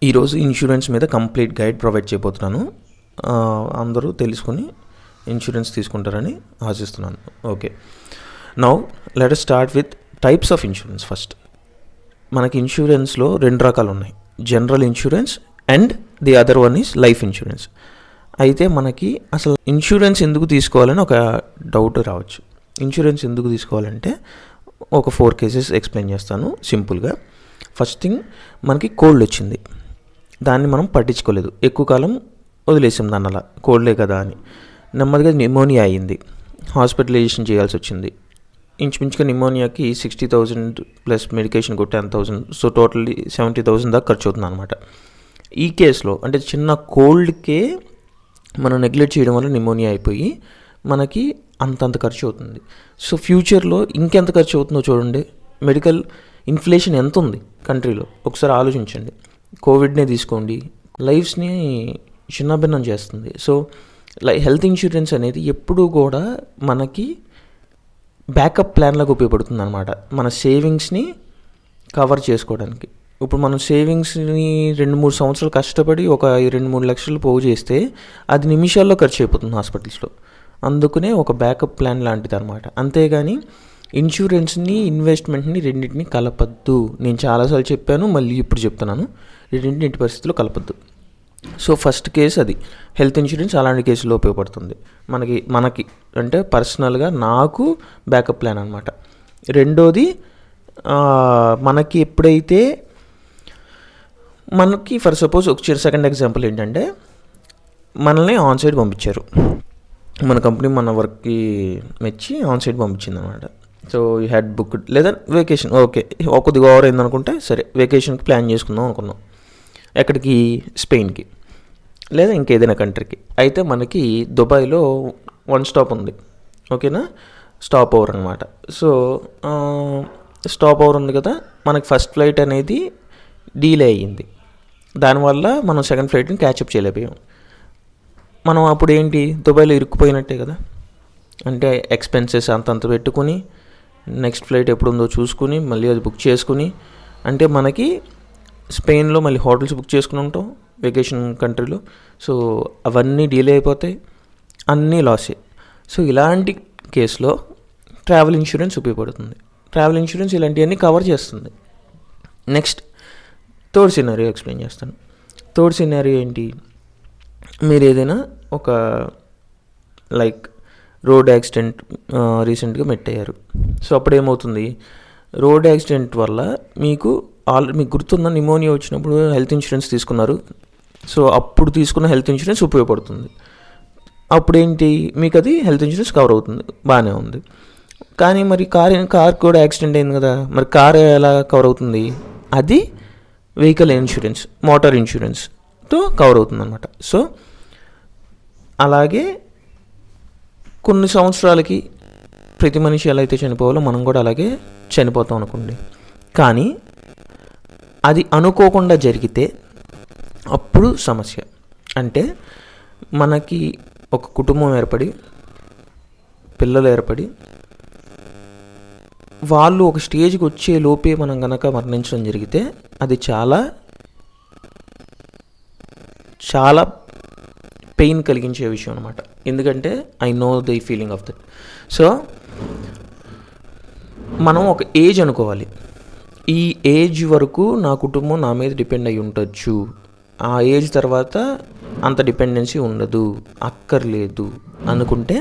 ఈరోజు ఇన్సూరెన్స్ మీద complete guide provide చేయబోతున్నాను. అందరూ తెలుసుకొని ఇన్సూరెన్స్ తీసుకుంటారని ఆశిస్తున్నాను. Okay, now let us start with types of insurance. First మనకి ఇన్సూరెన్స్లో 2 రకాలు ఉన్నాయి, general insurance and the other one is life insurance. అయితే మనకి అసలు ఇన్సూరెన్స్ ఎందుకు తీసుకోవాలని ఒక డౌట్ రావచ్చు. ఇన్సూరెన్స్ ఎందుకు తీసుకోవాలంటే ఒక 4 కేసెస్ ఎక్స్ప్లెయిన్ చేస్తాను సింపుల్గా. ఫస్ట్ థింగ్, మనకి కోల్డ్ వచ్చింది, దాన్ని మనం పట్టించుకోలేదు, ఎక్కువ కాలం వదిలేసాం దాన్ని, అలా కోల్డే కదా అని. నెమ్మదిగా నిమోనియా అయ్యింది, హాస్పిటలైజేషన్ చేయాల్సి వచ్చింది. ఇంచుమించుగా నిమోనియాకి 60,000 ప్లస్ మెడికేషన్ కొట్టి 10,000, సో టోటల్లీ 70,000 దాకా ఖర్చు అవుతుంది అనమాట. ఈ కేసులో అంటే చిన్న కోల్డ్కే మనం నెగ్లెక్ట్ చేయడం వల్ల నిమోనియా అయిపోయి మనకి అంతంత ఖర్చు అవుతుంది. సో ఫ్యూచర్లో ఇంకెంత ఖర్చు అవుతుందో చూడండి. మెడికల్ ఇన్ఫ్లేషన్ ఎంత ఉంది కంట్రీలో ఒకసారి ఆలోచించండి. కోవిడ్నే తీసుకోండి, లైఫ్స్ని చిన్నభిన్నం చేస్తుంది. సో హెల్త్ ఇన్సూరెన్స్ అనేది ఎప్పుడూ కూడా మనకి బ్యాకప్ ప్లాన్ లాగా ఉపయోగపడుతుంది అనమాట, మన సేవింగ్స్ని కవర్ చేసుకోవడానికి. ఇప్పుడు మనం సేవింగ్స్ని 2-3 సంవత్సరాలు కష్టపడి ఒక 2-3 లక్షలు పోగు చేస్తే అది నిమిషాల్లో ఖర్చు అయిపోతుంది హాస్పిటల్స్లో. అందుకనే ఒక బ్యాకప్ ప్లాన్ లాంటిది అనమాట. అంతేగాని ఇన్సూరెన్స్ని ఇన్వెస్ట్మెంట్ని రెండింటిని కలపద్దు. నేను చాలాసార్లు చెప్పాను, మళ్ళీ ఇప్పుడు చెప్తున్నాను, రెండింటిని ఎట్టి పరిస్థితుల్లో కలపద్దు. సో ఫస్ట్ కేసు అది హెల్త్ ఇన్సూరెన్స్ అలాంటి కేసులో ఉపయోగపడుతుంది మనకి అంటే పర్సనల్గా నాకు బ్యాకప్ ప్లాన్ అనమాట. రెండోది, మనకి ఎప్పుడైతే మనకి ఫర్ సపోజ్ ఒక సెకండ్ ఎగ్జాంపుల్ ఏంటంటే, మనల్ని ఆన్ సైడ్ పంపించారు, మన కంపెనీ మన వర్క్కి మెచ్చి ఆన్ సైడ్ పంపించింది అనమాట. సో యూ హ్యాడ్ బుక్డ్, లేదా వెకేషన్, ఓకే కొద్దిగా ఓవర్ అయిందనుకుంటే సరే వెకేషన్కి ప్లాన్ చేసుకుందాం అనుకున్నాం. ఎక్కడికి? స్పెయిన్కి లేదా ఇంకేదైనా కంట్రీకి. అయితే మనకి దుబాయ్లో 1 స్టాప్ ఉంది, ఓకేనా, స్టాప్ ఓవర్ అనమాట. సో స్టాప్ ఓవర్ ఉంది కదా, మనకి ఫస్ట్ ఫ్లైట్ అనేది డీలే అయ్యింది, దానివల్ల మనం సెకండ్ ఫ్లైట్ని క్యాచప్ చేయలేకపోయాం. మనం అప్పుడు ఏంటి, దుబాయ్లో ఇరుక్కుపోయినట్టే కదా. అంటే ఎక్స్పెన్సెస్ అంతంత పెట్టుకుని నెక్స్ట్ ఫ్లైట్ ఎప్పుడు ఉందో చూసుకుని మళ్ళీ అది బుక్ చేసుకుని, అంటే మనకి స్పెయిన్లో మళ్ళీ హోటల్స్ బుక్ చేసుకుని ఉంటాం వెకేషన్ కంట్రీలో. సో అవన్నీ డీలే అయిపోతాయి, అన్నీ లాసే. సో ఇలాంటి కేసులో ట్రావెల్ ఇన్సూరెన్స్ ఉపయోగపడుతుంది. ట్రావెల్ ఇన్సూరెన్స్ ఇలాంటివన్నీ కవర్ చేస్తుంది. నెక్స్ట్ థర్డ్ సినారియో ఎక్స్ప్లెయిన్ చేస్తాను. థర్డ్ సినారియో ఏంటి, మీరు ఏదైనా ఒక లైక్ రోడ్ యాక్సిడెంట్ రీసెంట్గా మెట్టయ్యారు. సో అప్పుడు ఏమవుతుంది, రోడ్ యాక్సిడెంట్ వల్ల మీకు గుర్తున్న నిమోనియా వచ్చినప్పుడు హెల్త్ ఇన్సూరెన్స్ తీసుకున్నారు. సో అప్పుడు తీసుకున్న హెల్త్ ఇన్సూరెన్స్ ఉపయోగపడుతుంది. అప్పుడేంటి, మీకు అది హెల్త్ ఇన్సూరెన్స్ కవర్ అవుతుంది, బాగానే ఉంది. కానీ మరి కార్ కూడా యాక్సిడెంట్ అయింది కదా, మరి కార్ ఎలా కవర్ అవుతుంది? అది వెహికల్ ఇన్సూరెన్స్, మోటార్ ఇన్సూరెన్స్తో కవర్ అవుతుంది అనమాట. సో అలాగే కొన్ని సంవత్సరాలకి ప్రతి మనిషి ఎలా అయితే చనిపోవాలో మనం కూడా అలాగే చనిపోతాం అనుకోండి. కానీ అది అనుకోకుండా జరిగితే అప్పుడు సమస్య. అంటే మనకి ఒక కుటుంబం ఏర్పడి, పిల్లలు ఏర్పడి, వాళ్ళు ఒక స్టేజ్కి వచ్చే లోపే మనం కనుక మరణించడం జరిగితే అది చాలా చాలా పెయిన్ కలిగించే విషయం అనమాట. ఎందుకంటే I know the feeling of that. So మనం ఒక ఏజ్ అనుకోవాలి, ఈ ఏజ్ వరకు నా కుటుంబం నా మీద డిపెండ్ అయి ఉండొచ్చు, ఆ ఏజ్ తర్వాత అంత డిపెండెన్సీ ఉండదు, అక్కర్లేదు అనుకుంటే,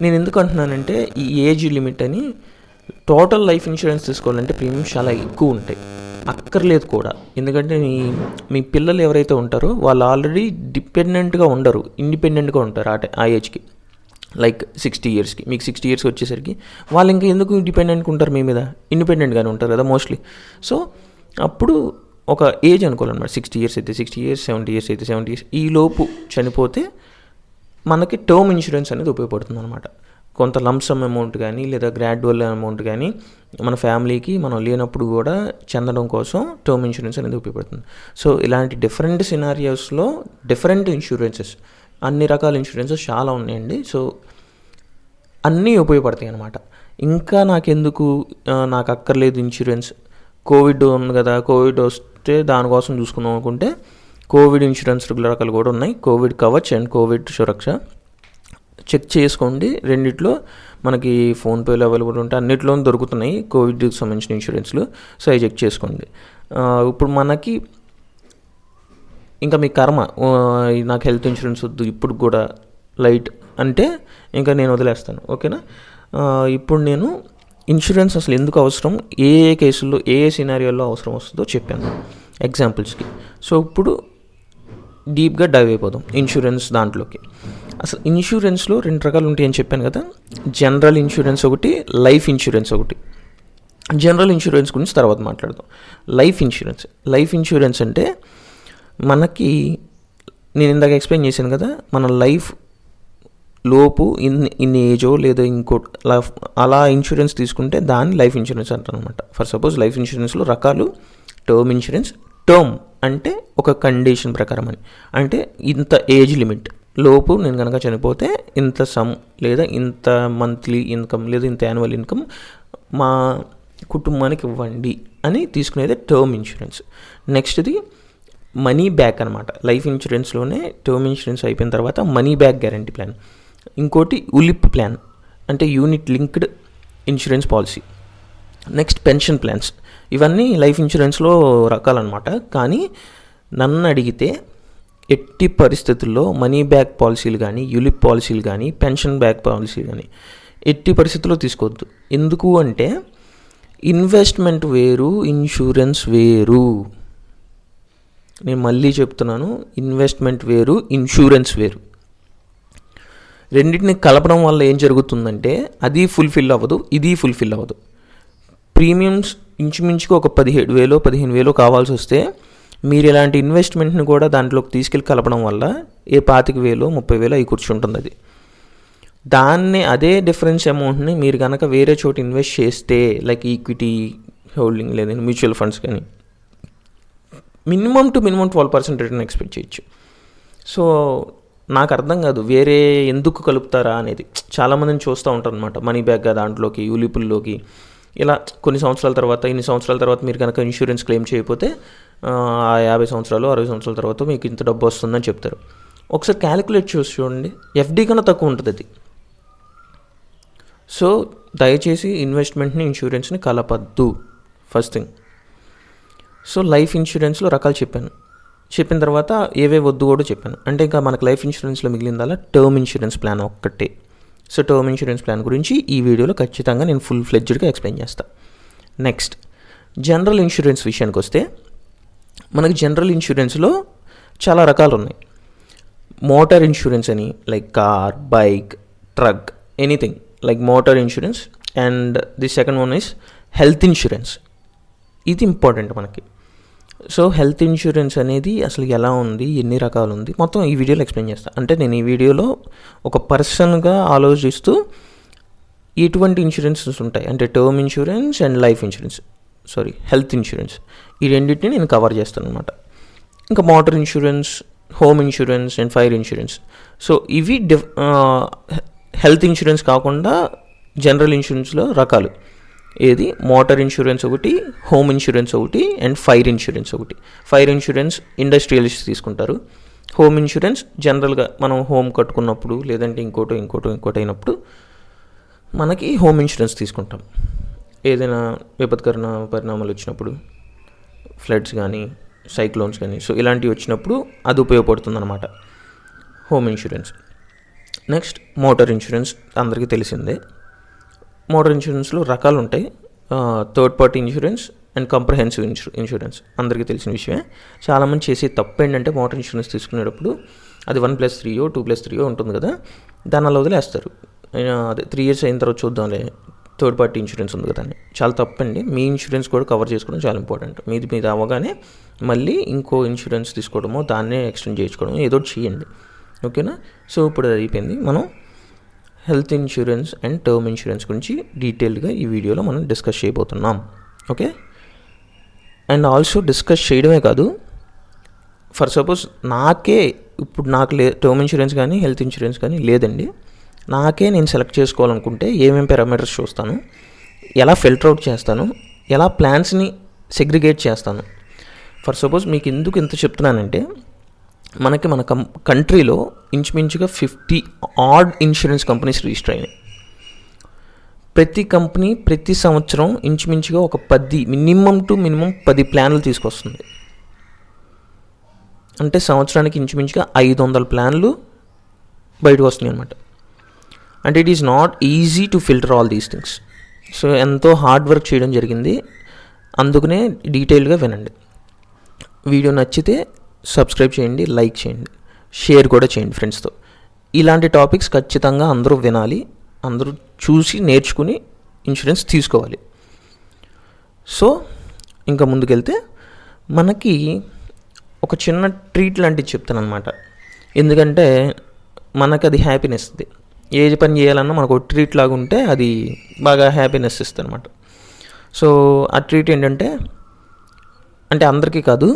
నేను ఎందుకు అంటున్నానంటే ఈ ఏజ్ లిమిట్ అని, టోటల్ లైఫ్ ఇన్సూరెన్స్ తీసుకోవాలంటే ప్రీమియం చాలా ఎక్కువ ఉంటాయి, అక్కర్లేదు కూడా. ఎందుకంటే మీ పిల్లలు ఎవరైతే ఉంటారో వాళ్ళు ఆల్రెడీ డిపెండెంట్గా ఉండరు, ఇండిపెండెంట్గా ఉంటారు ఆ ఏజ్కి. లైక్ 60 ఇయర్స్కి, మీకు 60 ఇయర్స్కి వచ్చేసరికి వాళ్ళు ఇంకా ఎందుకు డిపెండెంట్గా ఉంటారు మీ మీద, ఇండిపెండెంట్గానే ఉంటారు కదా మోస్ట్లీ. సో అప్పుడు ఒక ఏజ్ అనుకోవాలన్నమాట, 60 ఇయర్స్ అయితే 60 ఇయర్స్, 70 ఇయర్స్ అయితే 70 ఇయర్స్, ఈ లోపు చనిపోతే మనకి టర్మ్ ఇన్సూరెన్స్ అనేది ఉపయోగపడుతుంది అనమాట. కొంత లంసమ్ అమౌంట్ కానీ లేదా గ్రాడ్యువల్ అమౌంట్ కానీ మన ఫ్యామిలీకి మనం లేనప్పుడు కూడా చెందడం కోసం టర్మ్ ఇన్సూరెన్స్ అనేది ఉపయోగపడుతుంది. సో ఇలాంటి డిఫరెంట్ సినారియోస్లో డిఫరెంట్ ఇన్సూరెన్సెస్, అన్ని రకాల ఇన్సూరెన్సెస్ చాలా ఉన్నాయండి. సో అన్నీ ఉపయోగపడతాయి అన్నమాట. ఇంకా నాకెందుకు, నాకు అక్కర్లేదు ఇన్సూరెన్స్, కోవిడ్ ఉంది కదా, కోవిడ్ చూస్తే దానికోసం చూసుకుందాం అనుకుంటే కోవిడ్ ఇన్సూరెన్స్ రకాలు కూడా ఉన్నాయి. Covid Kavach and Covid Suraksha check చేసుకోండి. రెండిట్లో మనకి ఫోన్పేలో అవైలబుల్ ఉంటాయి, అన్నిట్లోనూ దొరుకుతున్నాయి కోవిడ్కి సంబంధించిన ఇన్సూరెన్స్లు. సో అవి చెక్ చేసుకోండి. ఇప్పుడు మనకి ఇంకా మీ కర్మ, నాకు హెల్త్ ఇన్సూరెన్స్ వద్దు ఇప్పుడు కూడా లైట్ అంటే ఇంకా నేను వదిలేస్తాను. ఓకేనా? ఇప్పుడు నేను ఇన్సూరెన్స్ అసలు ఎందుకు అవసరం, ఏ ఏ కేసుల్లో ఏ ఏ సినారియోల్లో అవసరం వస్తుందో చెప్పాను ఎగ్జాంపుల్స్కి. సో ఇప్పుడు డీప్గా డైవ్ అయిపోదాం ఇన్సూరెన్స్ దాంట్లోకి. అసలు ఇన్సూరెన్స్లో 2 రకాలు ఉంటాయని చెప్పాను కదా, జనరల్ ఇన్సూరెన్స్ ఒకటి, లైఫ్ ఇన్సూరెన్స్ ఒకటి. జనరల్ ఇన్సూరెన్స్ గురించి తర్వాత మాట్లాడదాం. లైఫ్ ఇన్సూరెన్స్ అంటే మనకి, నేను ఇందాక ఎక్స్ప్లెయిన్ చేశాను కదా, మన లైఫ్ లోపు ఇన్ని ఏజో లేదా ఇంకోటి అలా ఇన్సూరెన్స్ తీసుకుంటే దాన్ని లైఫ్ ఇన్సూరెన్స్ అంటారు అనమాట. ఫర్ సపోజ్ లైఫ్ ఇన్సూరెన్స్లో రకాలు, టర్మ్ ఇన్సూరెన్స్. టర్మ్ అంటే ఒక కండిషన్ ప్రకారం అని, అంటే ఇంత ఏజ్ లిమిట్ లోపు నేను కనుక చనిపోతే ఇంత సమ్ లేదా ఇంత మంత్లీ ఇన్కమ్ లేదా ఇంత యాన్యువల్ ఇన్కమ్ మా కుటుంబానికి ఇవ్వండి అని తీసుకునేది టర్మ్ ఇన్సూరెన్స్. నెక్స్ట్ది మనీ బ్యాక్ అనమాట. లైఫ్ ఇన్సూరెన్స్లోనే టర్మ్ ఇన్సూరెన్స్ అయిపోయిన తర్వాత మనీ బ్యాక్ గ్యారంటీ ప్లాన్. ఇంకోటి ULIP ప్లాన్ అంటే unit linked insurance policy. Next pension plans. ఇవన్నీ లైఫ్ ఇన్సూరెన్స్లో రకాలన్నమాట. కానీ నన్ను అడిగితే ఎట్టి పరిస్థితుల్లో మనీ బ్యాక్ పాలసీలు కానీ, ULIP పాలసీలు కానీ, పెన్షన్ బ్యాక్ పాలసీలు కానీ ఎట్టి పరిస్థితుల్లో తీసుకోవద్దు. ఎందుకు అంటే ఇన్వెస్ట్మెంట్ వేరు, ఇన్సూరెన్స్ వేరు. నేను మళ్ళీ చెప్తున్నాను, ఇన్వెస్ట్మెంట్ వేరు, ఇన్సూరెన్స్ వేరు. రెండింటిని కలపడం వల్ల ఏం జరుగుతుందంటే అది ఫుల్ఫిల్ అవ్వదు, ఇది ఫుల్ఫిల్ అవ్వదు. ప్రీమియమ్స్ ఇంచుమించుగా ఒక 17,000 15,000 కావాల్సి వస్తే మీరు ఇలాంటి ఇన్వెస్ట్మెంట్ని కూడా దాంట్లోకి తీసుకెళ్ళి కలపడం వల్ల 25,000 30,000 అవి కూర్చుంటుంది. అది దాన్ని అదే డిఫరెన్స్ అమౌంట్ని మీరు కనుక వేరే చోట ఇన్వెస్ట్ చేస్తే, లైక్ ఈక్విటీ హోల్డింగ్ లేదంటే మ్యూచువల్ ఫండ్స్ కానీ, మినిమం 12% రిటర్న్ ఎక్స్పెక్ట్ చేయొచ్చు. సో నాకు అర్థం కాదు వేరే ఎందుకు కలుపుతారా అనేది. చాలామందిని చూస్తూ ఉంటారు అనమాట, మనీ బ్యాక్ దాంట్లోకి, యూలిపుల్లోకి. ఇలా కొన్ని సంవత్సరాల తర్వాత, ఇన్ని సంవత్సరాల తర్వాత మీరు కనుక ఇన్సూరెన్స్ క్లెయిమ్ చేయకపోతే 50 సంవత్సరాలు 60 సంవత్సరాల తర్వాత మీకు ఇంత డబ్బు వస్తుందని చెప్తారు. ఒకసారి క్యాలిక్యులేట్ చేసి చూడండి, FD కన్నా తక్కువ ఉంటుంది అది. సో దయచేసి ఇన్వెస్ట్మెంట్ని, ఇన్సూరెన్స్ని కలపద్దు, ఫస్ట్ థింగ్. సో లైఫ్ ఇన్సూరెన్స్లో రకాలు చెప్పిన తర్వాత ఏవే వద్దు కూడా చెప్పాను. అంటే ఇంకా మనకు లైఫ్ ఇన్సూరెన్స్లో మిగిలిందల్లా టర్మ్ ఇన్సూరెన్స్ ప్లాన్ ఒక్కటే. సో టర్మ్ ఇన్సూరెన్స్ ప్లాన్ గురించి ఈ వీడియోలో ఖచ్చితంగా నేను ఫుల్ ఫ్లెడ్జ్డ్గా ఎక్స్ప్లెయిన్ చేస్తాను. నెక్స్ట్ జనరల్ ఇన్సూరెన్స్ విషయానికి వస్తే, మనకి జనరల్ ఇన్సూరెన్స్లో చాలా రకాలు ఉన్నాయి. మోటార్ ఇన్సూరెన్స్ అని, like car, bike, truck, anything like motor insurance. And the second one is health insurance. ఇది ఇంపార్టెంట్ మనకి. సో హెల్త్ ఇన్సూరెన్స్ అనేది అసలు ఎలా ఉంది, ఎన్ని రకాలు ఉంది, మొత్తం ఈ వీడియోలో ఎక్స్ప్లెయిన్ చేస్తాను. అంటే నేను ఈ వీడియోలో ఒక పర్సన్గా ఆలోచిస్తూ ఎటువంటి ఇన్సూరెన్సెస్ ఉంటాయి అంటే term insurance and health insurance, ఈ రెండింటిని నేను కవర్ చేస్తాను అనమాట. ఇంకా motor insurance, home insurance and fire insurance. So ఇవి హెల్త్ ఇన్సూరెన్స్ కాకుండా జనరల్ ఇన్సూరెన్స్లో రకాలు. ఏది మోటార్ ఇన్సూరెన్స్ ఒకటి, హోమ్ ఇన్సూరెన్స్ ఒకటి అండ్ ఫైర్ ఇన్సూరెన్స్ ఒకటి. ఫైర్ ఇన్సూరెన్స్ ఇండస్ట్రియలిస్ట్ తీసుకుంటారు. హోమ్ ఇన్సూరెన్స్ జనరల్గా మనం హోమ్ కట్టుకున్నప్పుడు లేదంటే ఇంకోటి అయినప్పుడు మనకి హోమ్ ఇన్సూరెన్స్ తీసుకుంటాం. ఏదైనా విపత్కర పరిణామాలు వచ్చినప్పుడు, ఫ్లడ్స్ కానీ, సైక్లోన్స్ కానీ, సో ఇలాంటివి వచ్చినప్పుడు అది ఉపయోగపడుతుంది అన్నమాట home insurance. Next motor insurance అందరికీ తెలిసిందే. మోటార్ ఇన్సూరెన్స్లో రకాలు ఉంటాయి. Third party insurance and comprehensive insurance అందరికీ తెలిసిన విషయమే. చాలామంది చేసే తప్పు ఏంటంటే మోటార్ ఇన్సూరెన్స్ తీసుకునేటప్పుడు అది 1+3 2+3 ఉంటుంది కదా, దాని అలా వదిలేస్తారు. అదే 3 years అయిన తర్వాత చూద్దాంలే, థర్డ్ పార్టీ ఇన్సూరెన్స్ ఉంది కదా అని. చాలా తప్పండి. మీ ఇన్సూరెన్స్ కూడా కవర్ చేసుకోవడం చాలా ఇంపార్టెంట్. మీది అవ్వగానే మళ్ళీ ఇంకో ఇన్సూరెన్స్ తీసుకోవడమో దాన్నే ఎక్స్టెండ్ చేయించుకోవడమో ఏదో చేయండి. ఓకేనా? సో ఇప్పుడు అది అయిపోయింది. మనం health insurance and term insurance గురించి డీటెయిల్గా ఈ వీడియోలో మనం డిస్కస్ చేయబోతున్నాం. ఓకే? అండ్ ఆల్సో డిస్కస్ చేయడమే కాదు, ఫర్ సపోజ్ నాకు టర్మ్ ఇన్సూరెన్స్ కానీ హెల్త్ ఇన్సూరెన్స్ కానీ లేదండి, నేను సెలెక్ట్ చేసుకోవాలనుకుంటే ఏమేమి పారామీటర్స్ చూస్తాను, ఎలా ఫిల్టర్ అవుట్ చేస్తాను, ఎలా ప్లాన్స్ని సెగ్రిగేట్ చేస్తాను. ఫర్ సపోజ్ మీకు ఎందుకు ఇంత చెప్తున్నానంటే, మనకి మన కంట్రీలో ఇంచుమించుగా 50 ఆడ్ ఇన్సూరెన్స్ కంపెనీస్ రిజిస్టర్ అయినాయి. ప్రతి కంపెనీ ప్రతి సంవత్సరం ఇంచుమించుగా ఒక 10 మినిమం 10 ప్లాన్లు తీసుకొస్తుంది. అంటే సంవత్సరానికి ఇంచుమించుగా 500 ప్లాన్లు బయటకు వస్తున్నాయి అనమాట. అంటే it is not easy to filter all these things. So ఎంతో హార్డ్ వర్క్ చేయడం జరిగింది. అందుకనే డీటెయిల్గా వినండి. వీడియో నచ్చితే సబ్స్క్రైబ్ చేయండి, లైక్ చేయండి, షేర్ కూడా చేయండి ఫ్రెండ్స్తో. ఇలాంటి టాపిక్స్ ఖచ్చితంగా అందరూ వినాలి, అందరూ చూసి నేర్చుకుని ఇన్సూరెన్స్ తీసుకోవాలి. సో ఇంకా ముందుకెళ్తే మనకి ఒక చిన్న ట్రీట్ లాంటిది చెప్తాను అనమాట. ఎందుకంటే మనకు అది హ్యాపీనెస్ ఇస్తుంది. ఏ పని చేయాలన్నా మనకు ఒక ట్రీట్ లాగా ఉంటే అది బాగా హ్యాపీనెస్ ఇస్తుంది అనమాట. సో ఆ ట్రీట్ ఏంటంటే, అంటే అందరికీ కాదు,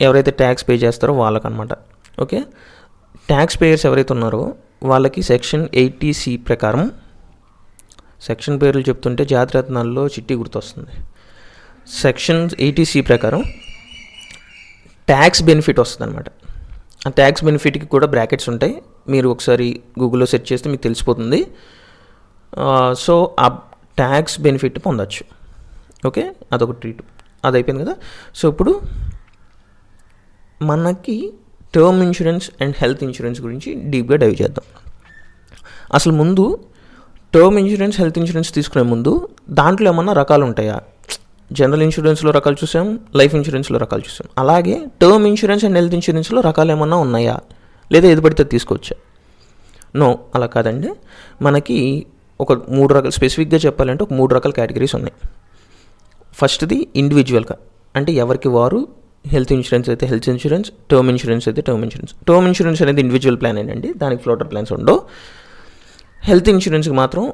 ఎవరైతే ట్యాక్స్ పే చేస్తారో వాళ్ళకనమాట. ఓకే, ట్యాక్స్ పేయర్స్ ఎవరైతే ఉన్నారో వాళ్ళకి సెక్షన్ 80C ప్రకారం, సెక్షన్ పేర్లు చెప్తుంటే జాతిరత్నాల్లో చిట్టి గుర్తొస్తుంది. సెక్షన్ 80C ప్రకారం ట్యాక్స్ బెనిఫిట్ వస్తుంది అనమాట. ఆ ట్యాక్స్ బెనిఫిట్కి కూడా బ్రాకెట్స్ ఉంటాయి, మీరు ఒకసారి గూగుల్లో సెర్చ్ చేస్తే మీకు తెలిసిపోతుంది. సో ఆ ట్యాక్స్ బెనిఫిట్ పొందొచ్చు. ఓకే, అదొక ట్రీట్. అది అయిపోయింది కదా. సో ఇప్పుడు మనకి term insurance and health insurance గురించి డీప్గా డైవ్ చేద్దాం. అసలు ముందు టర్మ్ ఇన్సూరెన్స్, హెల్త్ ఇన్సూరెన్స్ తీసుకునే ముందు దాంట్లో ఏమన్నా రకాలు ఉంటాయా? జనరల్ ఇన్సూరెన్స్లో రకాలు చూసాం, లైఫ్ ఇన్సూరెన్స్లో రకాలు చూసాం. అలాగే టర్మ్ ఇన్సూరెన్స్ అండ్ హెల్త్ ఇన్సూరెన్స్లో రకాలు ఏమన్నా ఉన్నాయా, లేదా ఏది పడితే తీసుకోవచ్చా? నో, అలా కాదండి. మనకి ఒక 3 రకాలు, స్పెసిఫిక్గా చెప్పాలంటే ఒక 3 రకాల కేటగిరీస్ ఉన్నాయి. ఫస్ట్ది ఇండివిజువల్గా, అంటే ఎవరికి వారు. హెల్త్ ఇన్సూరెన్స్ అయితే హెల్త్ ఇన్సూరెన్స్, టర్మ్ ఇన్సూరెన్స్ అయితే టర్మ్ ఇన్సూరెన్స్. టర్మ్ ఇన్సూరెన్స్ అనేది ఇండివిజువల్ ప్లాన్ ఏంటండి, దానికి ఫ్లోటర్ ప్లాన్స్ ఉండవు. హెల్త్ ఇన్సూరెన్స్కి మాత్రం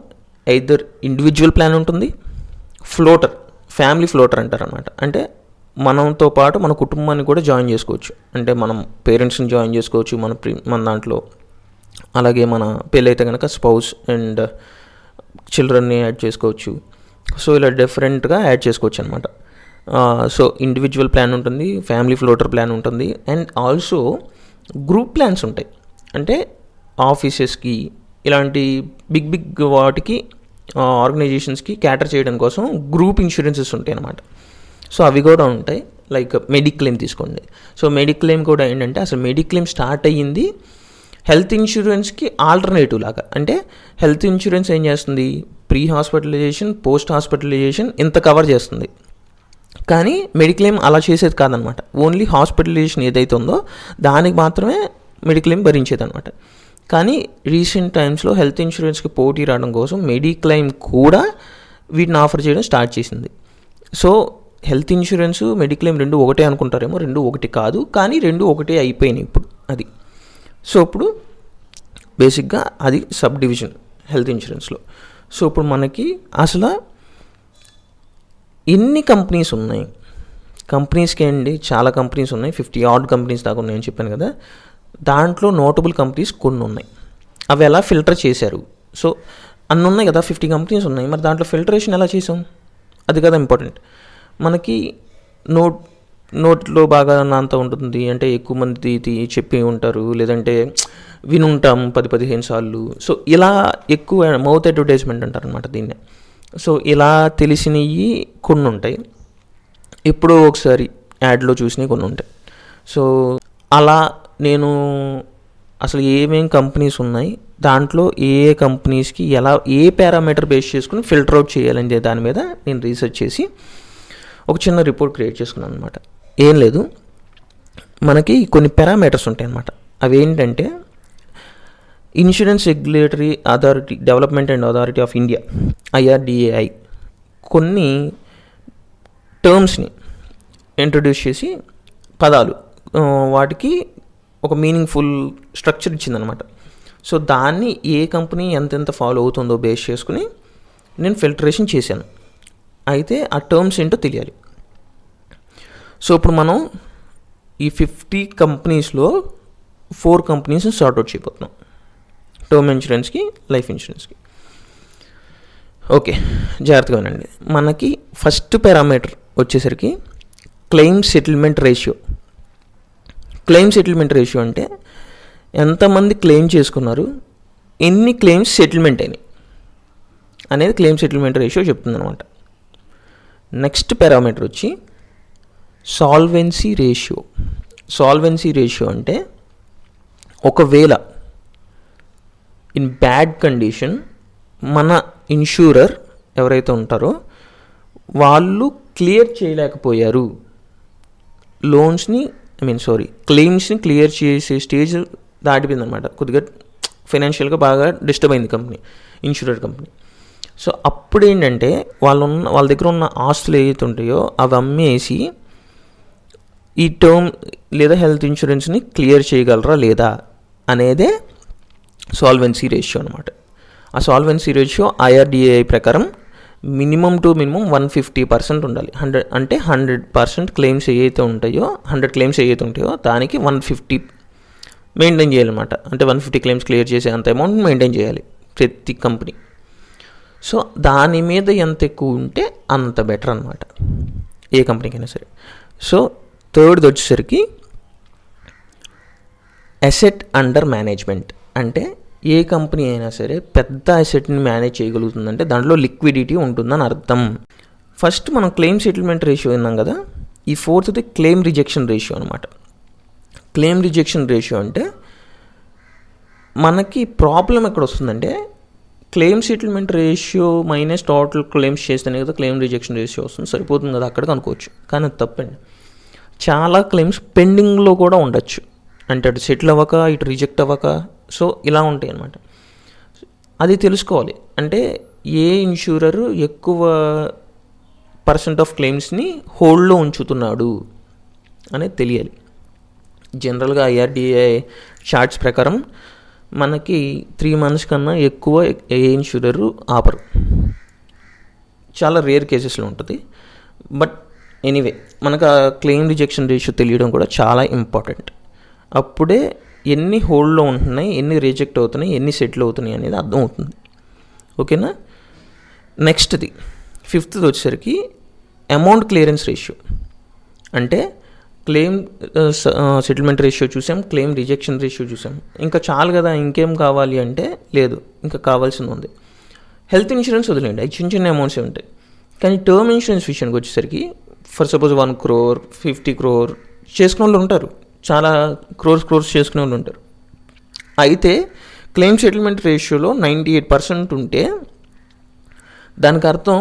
ఐదర్ ఇండివిజువల్ ప్లాన్ ఉంటుంది, ఫ్లోటర్, ఫ్యామిలీ ఫ్లోటర్ అంటారు అనమాట. అంటే మనతో పాటు మన కుటుంబాన్ని కూడా జాయిన్ చేసుకోవచ్చు. అంటే మనం పేరెంట్స్ని జాయిన్ చేసుకోవచ్చు మన దాంట్లో. అలాగే మన పెళ్ళైతే కనుక స్పౌస్ అండ్ చిల్డ్రన్ని యాడ్ చేసుకోవచ్చు. సో ఇలా డిఫరెంట్గా యాడ్ చేసుకోవచ్చు అనమాట. సో ఇండివిజువల్ ప్లాన్ ఉంటుంది, ఫ్యామిలీ ఫ్లోటర్ ప్లాన్ ఉంటుంది, అండ్ ఆల్సో గ్రూప్ ప్లాన్స్ ఉంటాయి. అంటే ఆఫీసెస్కి, ఇలాంటి బిగ్ వాటికి, ఆర్గనైజేషన్స్కి క్యాటర్ చేయడం కోసం గ్రూప్ ఇన్సూరెన్సెస్ ఉంటాయి అన్నమాట. సో అవి కూడా ఉంటాయి. లైక్ మెడిక్లెయిమ్ తీసుకోండి. సో మెడిక్లెయిమ్ కూడా ఏంటంటే, అసలు మెడిక్లెయిమ్ స్టార్ట్ అయ్యింది హెల్త్ ఇన్సూరెన్స్కి ఆల్టర్నేటివ్ లాగా. అంటే హెల్త్ ఇన్సూరెన్స్ ఏం చేస్తుంది, ప్రీ హాస్పిటలైజేషన్, పోస్ట్ హాస్పిటలైజేషన్ ఇంత కవర్ చేస్తుంది. కానీ మెడిక్లెయిమ్ అలా చేసేది కాదనమాట. ఓన్లీ హాస్పిటలైజేషన్ ఏదైతే ఉందో దానికి మాత్రమే మెడిక్లెయిమ్ భరించేది అనమాట. కానీ రీసెంట్ టైమ్స్లో హెల్త్ ఇన్సూరెన్స్కి పోటీ రావడం కోసం మెడిక్లెయిమ్ కూడా వీటిని ఆఫర్ చేయడం స్టార్ట్ చేసింది. సో హెల్త్ ఇన్సూరెన్స్, మెడిక్లెయిమ్ రెండు ఒకటే అనుకుంటారేమో, రెండు ఒకటి కాదు, కానీ రెండు ఒకటే అయిపోయినాయి ఇప్పుడు. అది సో ఇప్పుడు బేసిక్గా అది సబ్ డివిజన్ హెల్త్ ఇన్సూరెన్స్లో. సో ఇప్పుడు మనకి అసలు ఎన్ని కంపెనీస్ ఉన్నాయి, కంపెనీస్కి అండి చాలా కంపెనీస్ ఉన్నాయి. 50 ఆడ్ కంపెనీస్ దాకా ఉన్నాయని చెప్పాను కదా. దాంట్లో నోటబుల్ కంపెనీస్ కొన్ని ఉన్నాయి. అవి ఎలా ఫిల్టర్ చేశారు? సో అన్నీ ఉన్నాయి కదా, 50 కంపెనీస్ ఉన్నాయి. మరి దాంట్లో ఫిల్టరేషన్ ఎలా చేసాం, అది కదా ఇంపార్టెంట్. మనకి నోట్లో బాగా నాంత ఉంటుంది, అంటే ఎక్కువ మంది చెప్పి ఉంటారు, లేదంటే వినుంటాం 10-15 సార్లు. సో ఇలా ఎక్కువ మౌత్ అడ్వర్టైజ్మెంట్ అంటారు అనమాట దీన్ని. సో ఇలా తెలిసినవి కొన్ని ఉంటాయి, ఎప్పుడో ఒకసారి యాడ్లో చూసినవి కొన్ని ఉంటాయి. సో అలా నేను అసలు ఏమేం కంపెనీస్ ఉన్నాయి, దాంట్లో ఏ కంపెనీస్కి ఎలా, ఏ పారామీటర్ బేస్ చేసుకుని ఫిల్టర్ అవుట్ చేయాలనే దాని మీద నేను రీసెర్చ్ చేసి ఒక చిన్న రిపోర్ట్ క్రియేట్ చేసుకున్నాను అనమాట. ఏం లేదు, మనకి కొన్ని పారామీటర్స్ ఉంటాయి అన్నమాట. అవి ఏంటంటే, insurance regulatory authority, development and authority of India, IRDAI కొన్ని టర్మ్స్ని ఇంట్రడ్యూస్ చేసి, పదాలు, వాటికి ఒక మీనింగ్ఫుల్ స్ట్రక్చర్ ఇచ్చిందనమాట. సో దాన్ని ఏ కంపెనీ ఎంతెంత ఫాలో అవుతుందో బేస్ చేసుకుని నేను ఫిల్టరేషన్ చేశాను. అయితే ఆ టర్మ్స్ ఏంటో తెలియాలి. సో ఇప్పుడు మనం ఈ 50 కంపెనీస్లో 4 కంపెనీస్ని సార్ట్అవుట్ చేయబోతున్నాం, టర్మ్ ఇన్సూరెన్స్కి, లైఫ్ ఇన్సూరెన్స్కి. ఓకే, జాగ్రత్తగా వినండి. మనకి ఫస్ట్ పారామీటర్ వచ్చేసరికి claim settlement ratio. Claim settlement ratio అంటే ఎంతమంది క్లెయిమ్ చేసుకున్నారు, ఎన్ని క్లెయిమ్స్ సెటిల్మెంట్ అయినాయి అనేది క్లెయిమ్ సెటిల్మెంట్ రేషియో చెప్తుంది అనమాట. నెక్స్ట్ పారామీటర్ వచ్చి సాల్వెన్సీ రేషియో. సాల్వెన్సీ రేషియో అంటే ఒకవేళ ఇన్ బ్యాడ్ కండిషన్ మన ఇన్సూరర్ ఎవరైతే ఉంటారో వాళ్ళు క్లియర్ చేయలేకపోయారు, క్లెయిమ్స్ని క్లియర్ చేసే స్టేజ్ దాటిపోయింది అనమాట, కొద్దిగా ఫైనాన్షియల్గా బాగా డిస్టర్బ్ అయింది కంపెనీ, ఇన్సూరర్ కంపెనీ. సో అప్పుడు ఏంటంటే వాళ్ళ దగ్గర ఉన్న ఆస్తులు ఏవైతే ఉంటాయో అవి అమ్మేసి ఈ టర్మ్ లేదా హెల్త్ ఇన్సూరెన్స్ని క్లియర్ చేయగలరా లేదా అనేదే సాల్వెన్సీ రేషియో అనమాట. ఆ సాల్వెన్సీ రేషియో IRDAI ప్రకారం మినిమం 150% ఉండాలి. 100% క్లెయిమ్స్ ఏవైతే ఉంటాయో 100 క్లెయిమ్స్ ఏవైతే ఉంటాయో దానికి 150 మెయింటైన్ చేయాలన్నమాట. అంటే 150 క్లెయిమ్స్ క్లియర్ చేసే అంత అమౌంట్ మెయింటైన్ చేయాలి ప్రతి కంపెనీ. సో దాని మీద ఎంత ఎక్కువ ఉంటే అంత బెటర్ అనమాట ఏ కంపెనీకైనా సరే. సో థర్డ్ది వచ్చేసరికి అసెట్ అండర్ మేనేజ్మెంట్. అంటే ఏ కంపెనీ అయినా సరే పెద్ద అసెట్ని మేనేజ్ చేయగలుగుతుందంటే దాంట్లో లిక్విడిటీ ఉంటుందని అర్థం. ఫస్ట్ మనం క్లెయిమ్ సెటిల్మెంట్ రేషియో విన్నాం కదా, ఈ ఫోర్త్ది క్లెయిమ్ రిజెక్షన్ రేషియో అనమాట. క్లెయిమ్ రిజెక్షన్ రేషియో అంటే మనకి ప్రాబ్లం ఎక్కడ వస్తుందంటే claim settlement ratio minus total claims చేస్తేనే కదా క్లెయిమ్ రిజెక్షన్ రేషియో వస్తుంది, సరిపోతుంది కదా అక్కడికి అనుకోవచ్చు. కానీ అది తప్పండి. చాలా క్లెయిమ్స్ పెండింగ్లో కూడా ఉండొచ్చు, అంటే అటు సెటిల్ అవ్వక ఇటు రిజెక్ట్ అవ్వక, సో ఇలా ఉంటాయి అన్నమాట. అది తెలుసుకోవాలి. అంటే ఏ ఇన్సూరర్ ఎక్కువ % ఆఫ్ క్లెయిమ్స్ని హోల్డ్లో ఉంచుతున్నాడు అనేది తెలియాలి. జనరల్గా IRDAI చార్ట్స్ ప్రకారం మనకి 3 months కన్నా ఎక్కువ ఏ ఇన్సూరరు ఆపరు, చాలా రేర్ కేసెస్లో ఉంటుంది. బట్ ఎనీవే మనకు ఆ క్లెయిమ్ రిజెక్షన్ రేషియో తెలియడం కూడా చాలా ఇంపార్టెంట్. అప్పుడే ఎన్ని హోల్డ్లో ఉంటున్నాయి, ఎన్ని రిజెక్ట్ అవుతున్నాయి, ఎన్ని సెటిల్ అవుతున్నాయి అనేది అర్థం అవుతుంది. ఓకేనా. నెక్స్ట్ది 5th వచ్చేసరికి అమౌంట్ క్లియరెన్స్ రేషియో. అంటే క్లెయిమ్ సెటిల్మెంట్ రేషియో చూసాం, క్లెయిమ్ రిజెక్షన్ రేషియో చూసాం, ఇంకా చాలు కదా ఇంకేం కావాలి అంటే లేదు, ఇంకా కావాల్సింది ఉంది. హెల్త్ ఇన్సూరెన్స్ వదిలేండి, అవి చిన్న అమౌంట్సే ఉంటాయి. కానీ టర్మ్ ఇన్సూరెన్స్ విషయానికి వచ్చేసరికి ఫర్ సపోజ్ 1 crore 50 crore చేసుకునే వాళ్ళు ఉంటారు, చాలా క్రోర్స్ చేసుకునే వాళ్ళు ఉంటారు. అయితే క్లెయిమ్ సెటిల్మెంట్ రేషియోలో 98% ఉంటే దానికి అర్థం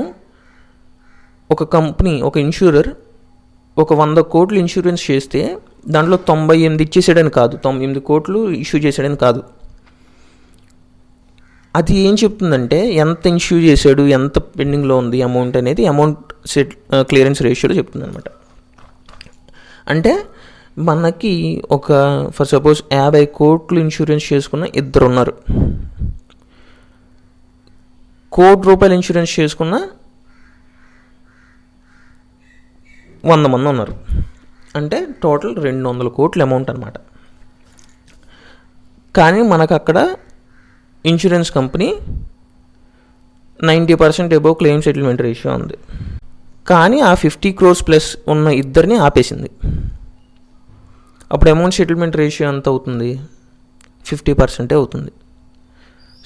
ఒక కంపెనీ, ఒక ఇన్సూరర్ ఒక 100 crore ఇన్సూరెన్స్ చేస్తే దాంట్లో 98 ఇచ్చేసాడని కాదు, 98 crore ఇష్యూ చేసాడని కాదు. అది ఏం చెప్తుందంటే ఎంత ఇష్యూ చేశాడు, ఎంత పెండింగ్లో ఉంది అమౌంట్ అనేది అమౌంట్ క్లియరెన్స్ రేషియోలో చెప్తుంది అనమాట. అంటే మనకి ఒక ఫర్ సపోజ్ 50 crore ఇన్సూరెన్స్ చేసుకున్న 2 ఉన్నారు, 1 crore ఇన్సూరెన్స్ చేసుకున్న 100 మంది ఉన్నారు. అంటే టోటల్ 200 crore అమౌంట్ అనమాట. కానీ మనకు అక్కడ insurance company 90% above claim settlement ratio ఉంది. కానీ ఆ 50 crore ప్లస్ ఉన్న ఇద్దరిని ఆపేసింది. అప్పుడు అమౌంట్ సెటిల్మెంట్ రేషియో ఎంత అవుతుంది? 50% అవుతుంది.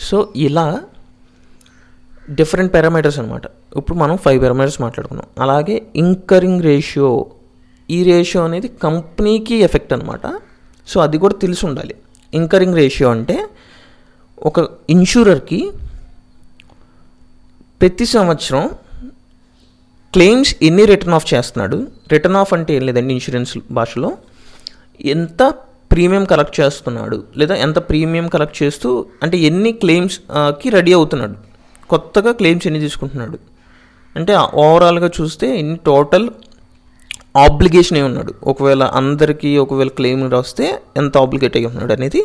సో ఇలా డిఫరెంట్ పారామీటర్స్ అనమాట. ఇప్పుడు మనం 5 పారామీటర్స్ మాట్లాడుకున్నాం. అలాగే ఇంకరింగ్ రేషియో, ఈ రేషియో అనేది కంపెనీకి ఎఫెక్ట్ అనమాట. సో అది కూడా తెలిసి ఉండాలి. ఇంకరింగ్ రేషియో అంటే ఒక ఇన్సూరర్కి ప్రతి సంవత్సరం క్లెయిమ్స్ ఎన్ని రిటర్న్ ఆఫ్ చేస్తున్నాడు, రిటర్న్ ఆఫ్ అంటే ఏం లేదండి ఇన్సూరెన్స్ భాషలో, ఎంత ప్రీమియం కలెక్ట్ చేస్తున్నాడు, లేదా ఎంత ప్రీమియం కలెక్ట్ చేస్తూ అంటే ఎన్ని క్లెయిమ్స్కి రెడీ అవుతున్నాడు, కొత్తగా క్లెయిమ్స్ ఎన్ని తీసుకుంటున్నాడు, అంటే ఓవరాల్గా చూస్తే ఎన్ని టోటల్ ఆబ్లిగేషన్ అయి ఉన్నాడు, ఒకవేళ క్లెయిమ్ వస్తే ఎంత ఆబ్లిగేట్ అయి ఉన్నాడు అనేది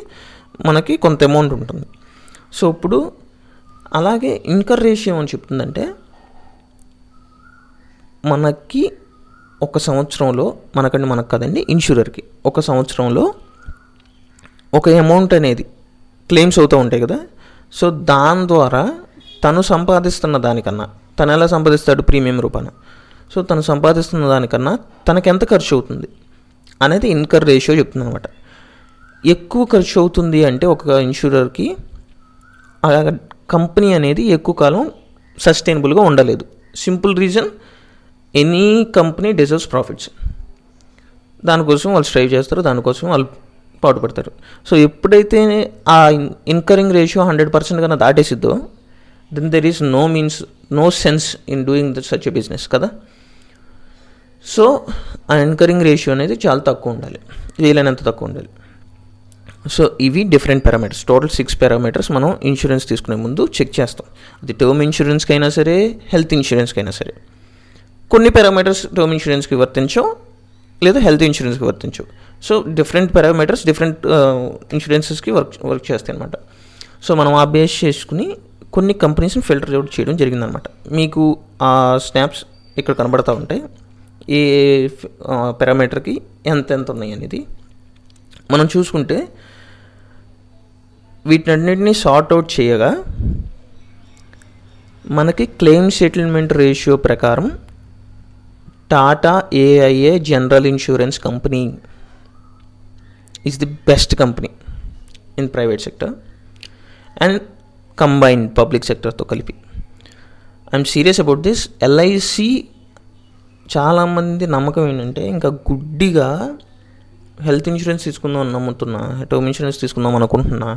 మనకి కొంత అమౌంట్ ఉంటుంది. సో ఇప్పుడు అలాగే ఇన్కర్ రేషియో అని చెప్తుందంటే మనకి ఒక సంవత్సరంలో మనకు కదండి ఇన్సూరర్కి ఒక సంవత్సరంలో ఒక అమౌంట్ అనేది క్లెయిమ్స్ అవుతూ ఉంటాయి కదా. సో దాని ద్వారా తను సంపాదిస్తున్న దానికన్నా, తను ఎలా సంపాదిస్తాడు ప్రీమియం రూపాన, సో తను సంపాదిస్తున్న దానికన్నా తనకి ఎంత ఖర్చు అవుతుంది అనేది ఇన్కమ్ రేషియో చెప్తుంది అనమాట. ఎక్కువ ఖర్చు అవుతుంది అంటే ఒక ఇన్సూరర్కి ఆ కంపెనీ అనేది ఎక్కువ కాలం సస్టైనబుల్గా ఉండలేదు. Simple reason, any company deserves profits. దానికోసం వాళ్ళు స్ట్రైవ్ చేస్తారు, దానికోసం వాళ్ళు పాటుపడతారు. సో ఎప్పుడైతే ఆ ఇన్కరింగ్ రేషియో 100% కన్నా దాటేసిద్దో then there is no sense in doing such a business కదా. సో ఆ ఇన్కరింగ్ రేషియో అనేది చాలా తక్కువ ఉండాలి, వీలైనంత తక్కువ ఉండాలి. సో ఇవి డిఫరెంట్ పారామీటర్స్, టోటల్ 6 పారామీటర్స్ మనం ఇన్సూరెన్స్ తీసుకునే ముందు చెక్ చేస్తాం. అది టర్మ్ ఇన్సూరెన్స్కి అయినా సరే, హెల్త్ ఇన్సూరెన్స్కి అయినా సరే. కొన్ని పారామీటర్స్ టర్మ్ ఇన్సూరెన్స్కి వర్తించవు, లేదా హెల్త్ ఇన్సూరెన్స్కి వర్తించవు. సో డిఫరెంట్ పారామీటర్స్ డిఫరెంట్ ఇన్సూరెన్సెస్కి వర్క్ చేస్తాయి అనమాట. సో మనం ఆ బేస్ చేసుకుని కొన్ని కంపెనీస్ని ఫిల్టర్ అవుట్ చేయడం జరిగిందనమాట. మీకు ఆ స్నాప్స్ ఇక్కడ కనబడతా ఉంటాయి, ఏ పారామీటర్కి ఎంత ఉన్నాయి అనేది. మనం చూసుకుంటే వీటన్నిటిని సార్ట్ అవుట్ చేయగా మనకి క్లెయిమ్ సెటిల్మెంట్ రేషియో ప్రకారం Tata AIA general insurance company is the best company in private sector and combined public సెక్టర్తో కలిపి. I'm serious about this. LIC చాలామంది నమ్మకం ఏంటంటే ఇంకా గుడ్డిగా హెల్త్ ఇన్సూరెన్స్ తీసుకుందాం అని నమ్ముతున్నా, టర్మ్ ఇన్సూరెన్స్ తీసుకుందాం అనుకుంటున్నా,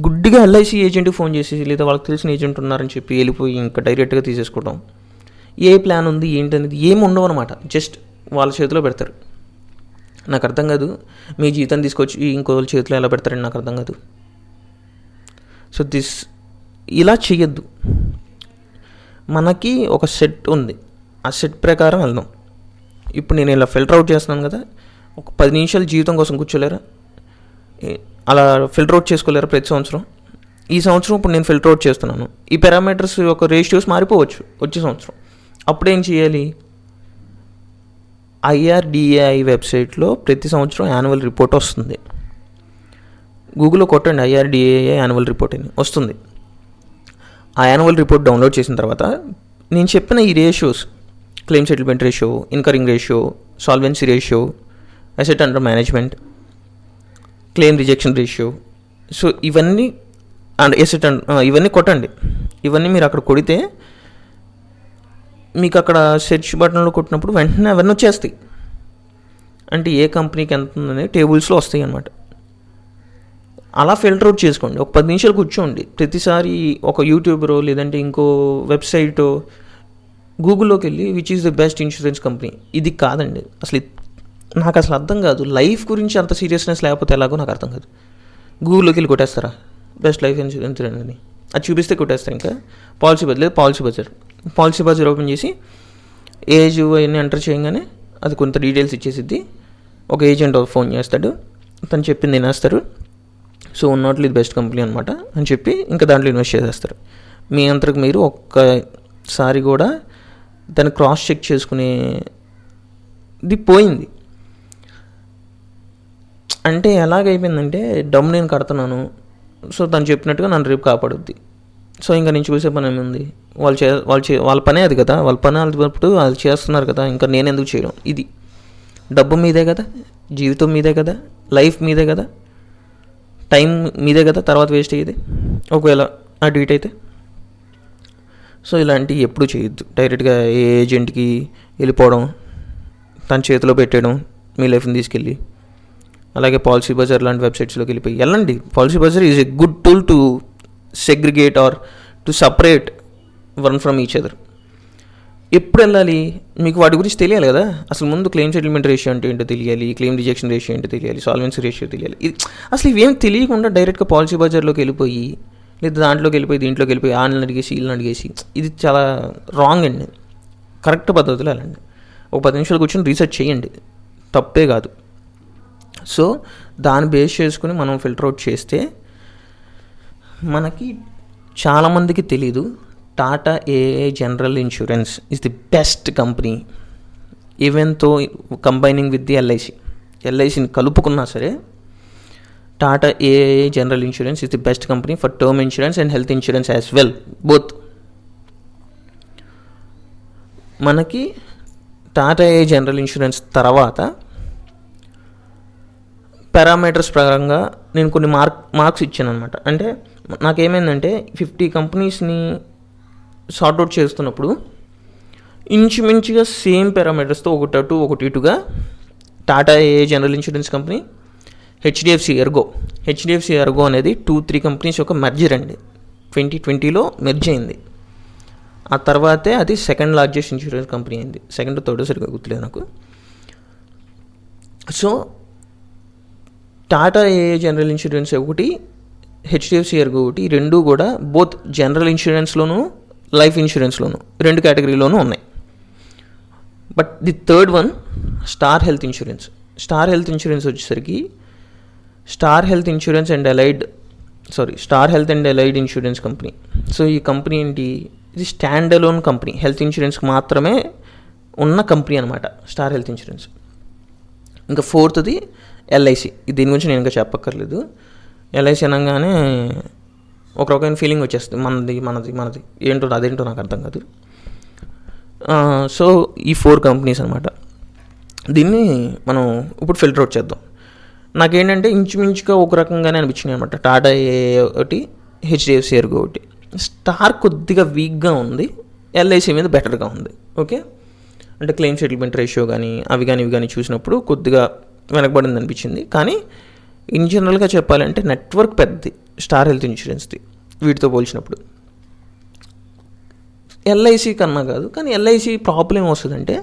గుడ్డిగా ఎల్ఐసి ఏజెంట్కి ఫోన్ చేసి లేదా వాళ్ళకి తెలిసిన ఏజెంట్ ఉన్నారని చెప్పి వెళ్ళిపోయి ఇంకా డైరెక్ట్గా తీసేసుకోవడం. ఏ ప్లాన్ ఉంది ఏంటనేది ఏమి ఉండవు అనమాట, జస్ట్ వాళ్ళ చేతిలో పెడతారు. నాకు అర్థం కాదు, మీ జీతం తీసుకొచ్చి ఇంకోళ్ళ చేతిలో ఎలా పెడతారని నాకు అర్థం కాదు. సో ఇలా చేయొద్దు. మనకి ఒక సెట్ ఉంది, ఆ సెట్ ప్రకారం వెళ్దాం. ఇప్పుడు నేను ఇలా ఫిల్టర్ అవుట్ చేస్తున్నాను కదా, ఒక 10 నిమిషాలు జీవితం కోసం కూర్చోలేరా? అలా ఫిల్టర్ అవుట్ చేసుకోలేరా ప్రతి సంవత్సరం? ఈ సంవత్సరం ఇప్పుడు నేను ఫిల్టర్ అవుట్ చేస్తున్నాను, ఈ పారామీటర్స్ యొక్క రేషియోస్ మారిపోవచ్చు వచ్చే సంవత్సరం. అప్పుడేం చేయాలి? IRDAI వెబ్సైట్లో ప్రతి సంవత్సరం యాన్యువల్ రిపోర్ట్ వస్తుంది. గూగుల్లో కొట్టండి IRDAI యాన్యువల్ రిపోర్ట్ అని వస్తుంది. ఆ యాన్యువల్ రిపోర్ట్ డౌన్లోడ్ చేసిన తర్వాత నేను చెప్పిన ఈ ratios, claim settlement ratio, incurring ratio, solvency ratio, asset under management, claim rejection ratio, so ఇవన్నీ అండ్ అసెట్ ఇవన్నీ కొట్టండి. ఇవన్నీ మీరు అక్కడ కొడితే మీకు అక్కడ సెర్చ్ బటన్లో కొట్టినప్పుడు వెంటనే అవన్నీ వచ్చేస్తాయి. అంటే ఏ కంపెనీకి ఎంత ఉందనేది టేబుల్స్లో వస్తాయి అన్నమాట. అలా ఫిల్టర్ అవుట్ చేసుకోండి. ఒక 10 నిమిషాలు కూర్చోండి. ప్రతిసారి ఒక యూట్యూబరో లేదంటే ఇంకో వెబ్సైటో గూగుల్లోకి వెళ్ళి which is the best insurance company, ఇది కాదండి. నాకు అసలు అర్థం కాదు. లైఫ్ గురించి అంత సీరియస్నెస్ లేకపోతే ఎలాగో నాకు అర్థం కాదు. గూగుల్లోకి వెళ్ళి కొట్టేస్తారా బెస్ట్ లైఫ్ ఇన్సూరెన్స్ అని, అది చూపిస్తే కొట్టేస్తారు. ఇంకా Policybazaar, Policybazaar open చేసి ఏజ్ అవన్నీ ఎంటర్ చేయగానే అది కొంత డీటెయిల్స్ ఇచ్చేసిద్ది. ఒక ఏజెంట్ ఫోన్ చేస్తాడు, తను చెప్పింది వినేస్తారు. సో ఉన్నట్లు ఇది బెస్ట్ కంపెనీ అనమాట అని చెప్పి ఇంకా దాంట్లో ఇన్వెస్ట్ చేసేస్తారు. మీ అంతకు మీరు ఒక్కసారి కూడా దాన్ని క్రాస్ చెక్ చేసుకునేది పోయింది. అంటే ఎలాగైపోయిందంటే డబ్బు నేను కడుతున్నాను, సో తను చెప్పినట్టుగా నన్ను రేపు కాపాడుద్ది. సో ఇంకా నేను చూసే పని ఏముంది, వాళ్ళ పనే అది కదా, వాళ్ళ పని వాళ్ళప్పుడు వాళ్ళు చేస్తున్నారు కదా, ఇంకా నేను ఎందుకు చేయడం? ఇది డబ్బు మీదే కదా, జీవితం మీదే కదా, లైఫ్ మీదే కదా, టైం మీదే కదా, తర్వాత వేస్ట్ అయ్యేది ఒకవేళ అటు ఇటు అయితే. సో ఇలాంటివి ఎప్పుడు చేయొద్దు. డైరెక్ట్గా ఏ ఏజెంట్కి వెళ్ళిపోవడం, తన చేతిలో పెట్టేయడం మీ లైఫ్ని తీసుకెళ్ళి. అలాగే పాలసీ బజార్ లాంటి వెబ్సైట్స్లోకి వెళ్ళండి. Policybazaar is a good tool to segregate or to separate one from each other. ఎప్పుడు వెళ్ళాలి? మీకు వాటి గురించి తెలియాలి కదా. అసలు ముందు క్లెయిమ్ సెటిల్మెంట్ రేషియో అంటే ఏంటో తెలియాలి, క్లెయిమ్ రిజెక్షన్ రేషియో ఏంటో తెలియాలి, సాల్వెన్సీ రేషియో తెలియాలి. ఇది అసలు ఇవేం తెలియకుండా డైరెక్ట్గా పాలసీ బజార్లోకి వెళ్ళిపోయి లేదా దాంట్లోకి వెళ్ళిపోయి దీంట్లోకి వెళ్ళిపోయి ఆన్లైన్ అడిగేసి వీళ్ళని అడిగేసి ఇది చాలా రాంగ్ అండి. కరెక్ట్ పద్ధతిలో వెళ్ళండి. ఒక 10 నిమిషాలు కూర్చొని రీసెర్చ్ చేయండి, తప్పే కాదు. సో దాన్ని బేస్ చేసుకుని మనం ఫిల్టర్ అవుట్ చేస్తే మనకి చాలామందికి తెలీదు Tata AIA general insurance is the best company. Even తో కంబైనింగ్ విత్ ది ఎల్ఐసిని కలుపుకున్నా సరే Tata AIA general insurance is the best company for term insurance and health insurance as well, both. మనకి టాటా ఏ జనరల్ ఇన్సూరెన్స్ తర్వాత parameters ప్రకారంగా నేను కొన్ని marks ఇచ్చాను అనమాట. అంటే నాకేమైందంటే 50 కంపెనీస్ని సార్ట్అవుట్ చేస్తున్నప్పుడు ఇంచుమించుగా సేమ్ పారామీటర్స్తో ఒకటి ఇటుగా Tata A general insurance company, HDFC ergo అనేది 2-3 కంపెనీస్ యొక్క మెర్జర్ అండి. 2020లో మెర్జ్ అయింది. ఆ తర్వాతే అది సెకండ్ లార్జెస్ట్ ఇన్సూరెన్స్ కంపెనీ అయింది. సెకండ్ థర్డ్ సరిగ్గా గుర్తులేదు నాకు. So Tata A general insurance ఒకటి, హెచ్డిఎఫ్సి ఎర్గో ఒకటి, రెండు కూడా బోత్ జనరల్ ఇన్సూరెన్స్లోను లైఫ్ ఇన్సూరెన్స్లోను 2 కేటగిరీలోనూ ఉన్నాయి. But the third one star health insurance వచ్చేసరికి star health and allied insurance company. So ఈ కంపెనీ ఏంటి, ఇది స్టాండ్ అలోన్ కంపెనీ, హెల్త్ ఇన్సూరెన్స్కి మాత్రమే ఉన్న కంపెనీ అనమాట స్టార్ హెల్త్ ఇన్సూరెన్స్. ఇంకా ఫోర్త్ది ఎల్ఐసి. దీని గురించి నేను ఇంకా చెప్పక్కర్లేదు. ఎల్ఐసి అనగానే ఒక రకమైన ఫీలింగ్ వచ్చేస్తుంది, మనది అదేంటో నాకు అర్థం కాదు. సో ఈ 4 కంపెనీస్ అనమాట. దీన్ని మనం ఇప్పుడు ఫిల్టర్ అవుట్ చేద్దాం. నాకేంటంటే ఇంచుమించుగా ఒక రకంగానే అనిపించినాయి అనమాట. టాటా ఏ ఒకటి, హెచ్డిఎఫ్సి ఎర్గో ఒకటి. స్టార్ కొద్దిగా వీక్గా ఉంది, ఎల్ఐసి మీద బెటర్గా ఉంది. ఓకే, అంటే క్లెయిమ్ సెటిల్మెంట్ రేషియో కానీ అవి కానీ చూసినప్పుడు కొద్దిగా వెనకబడింది అనిపించింది. కానీ ఇన్ జనరల్గా చెప్పాలంటే నెట్వర్క్ పెద్దది స్టార్ హెల్త్ ఇన్సూరెన్స్ది వీటితో పోల్చినప్పుడు. ఎల్ఐసి కన్నా కాదు, కానీ ఎల్ఐసి ప్రాబ్లం వస్తుందంటే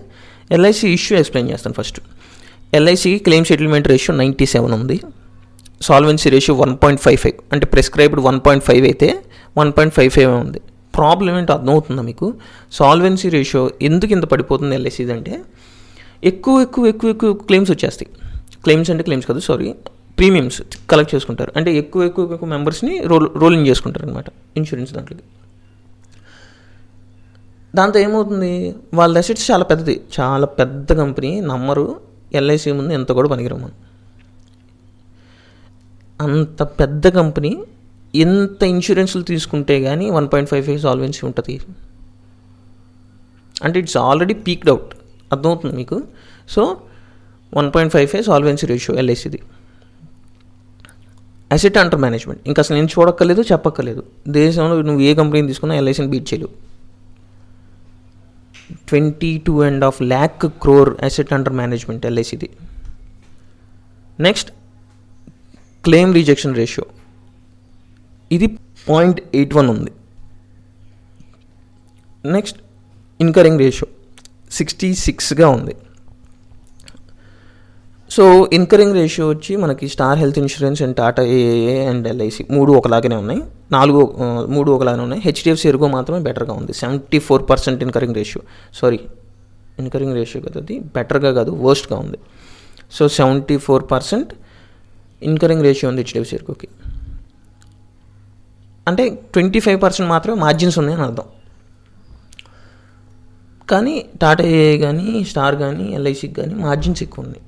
ఎల్ఐసి ఇష్యూ ఎక్స్ప్లెయిన్ చేస్తాను ఫస్ట్. ఎల్ఐసికి క్లెయిమ్ సెటిల్మెంట్ రేషియో 97 ఉంది, సాల్వెన్సీ రేషియో 1.55, అంటే ప్రిస్క్రైబ్డ్ 1.5 అయితే 1.55 ఉంది. ప్రాబ్లం ఏంటో అర్థమవుతుందా మీకు? సాల్వెన్సీ రేషియో ఎందుకు ఇంత పడిపోతుంది ఎల్ఐసిది అంటే ఎక్కువ క్లెయిమ్స్ వచ్చేస్తాయి. క్లెయిమ్స్ కాదు, ప్రీమియమ్స్ కలెక్ట్ చేసుకుంటారు. అంటే ఎక్కువ మెంబర్స్ని రోలింగ్ చేసుకుంటారు అనమాట ఇన్సూరెన్స్ దాంట్లోకి. దాంతో ఏమవుతుంది, వాళ్ళ అసెట్స్ చాలా పెద్ద కంపెనీ, నమ్మరు. ఎల్ఐసి ముందు ఎంత కూడా పనికిరాము. అంత పెద్ద కంపెనీ ఎంత ఇన్సూరెన్స్లు తీసుకుంటే కానీ 1.55 సాల్వెన్సీ ఉంటుంది. అంటే ఇట్స్ ఆల్రెడీ పీక్డ్ అవుట్. అర్థమవుతుంది మీకు? సో 1.55 సాల్వెన్సీ రేషియో ఎల్ఐసిది. అసెట్ అండర్ మేనేజ్మెంట్ ఇంకా అసలు నేను చూడక్కర్లేదు, చెప్పక్కర్లేదు. దేశంలో నువ్వు ఏ కంపెనీని తీసుకున్నా ఎల్ఐసిని బీట్ చేయలేవు. 22.5 lakh crore asset under management ఎల్ఐసిది. నెక్స్ట్ క్లెయిమ్ రిజెక్షన్ రేషియో, ఇది 0.81 ఉంది. నెక్స్ట్ ఇన్కరింగ్ రేషియో 66గా ఉంది. సో ఇన్కరింగ్ రేషియో వచ్చి మనకి star health insurance and Tata ఏఏ అండ్ ఎల్ఐసి మూడు ఒకలాగానే ఉన్నాయి. మూడు ఒకలాగానే ఉన్నాయి. హెచ్డిఎఫ్సి ఎర్గో మాత్రమే బెటర్గా ఉంది, 74% ఇన్కరింగ్ రేషియో. ఇన్కరింగ్ రేషియో కదా, అది బెటర్గా కాదు, వర్స్ట్గా ఉంది. సో 74% ఇన్కరింగ్ రేషియో ఉంది హెచ్డిఎఫ్సి ఎర్గోకి. అంటే 25% మాత్రమే మార్జిన్స్ ఉన్నాయని అర్థం. కానీ టాటా ఏఏ కానీ స్టార్ కానీ ఎల్ఐసికి కానీ మార్జిన్స్ ఎక్కువ ఉంది.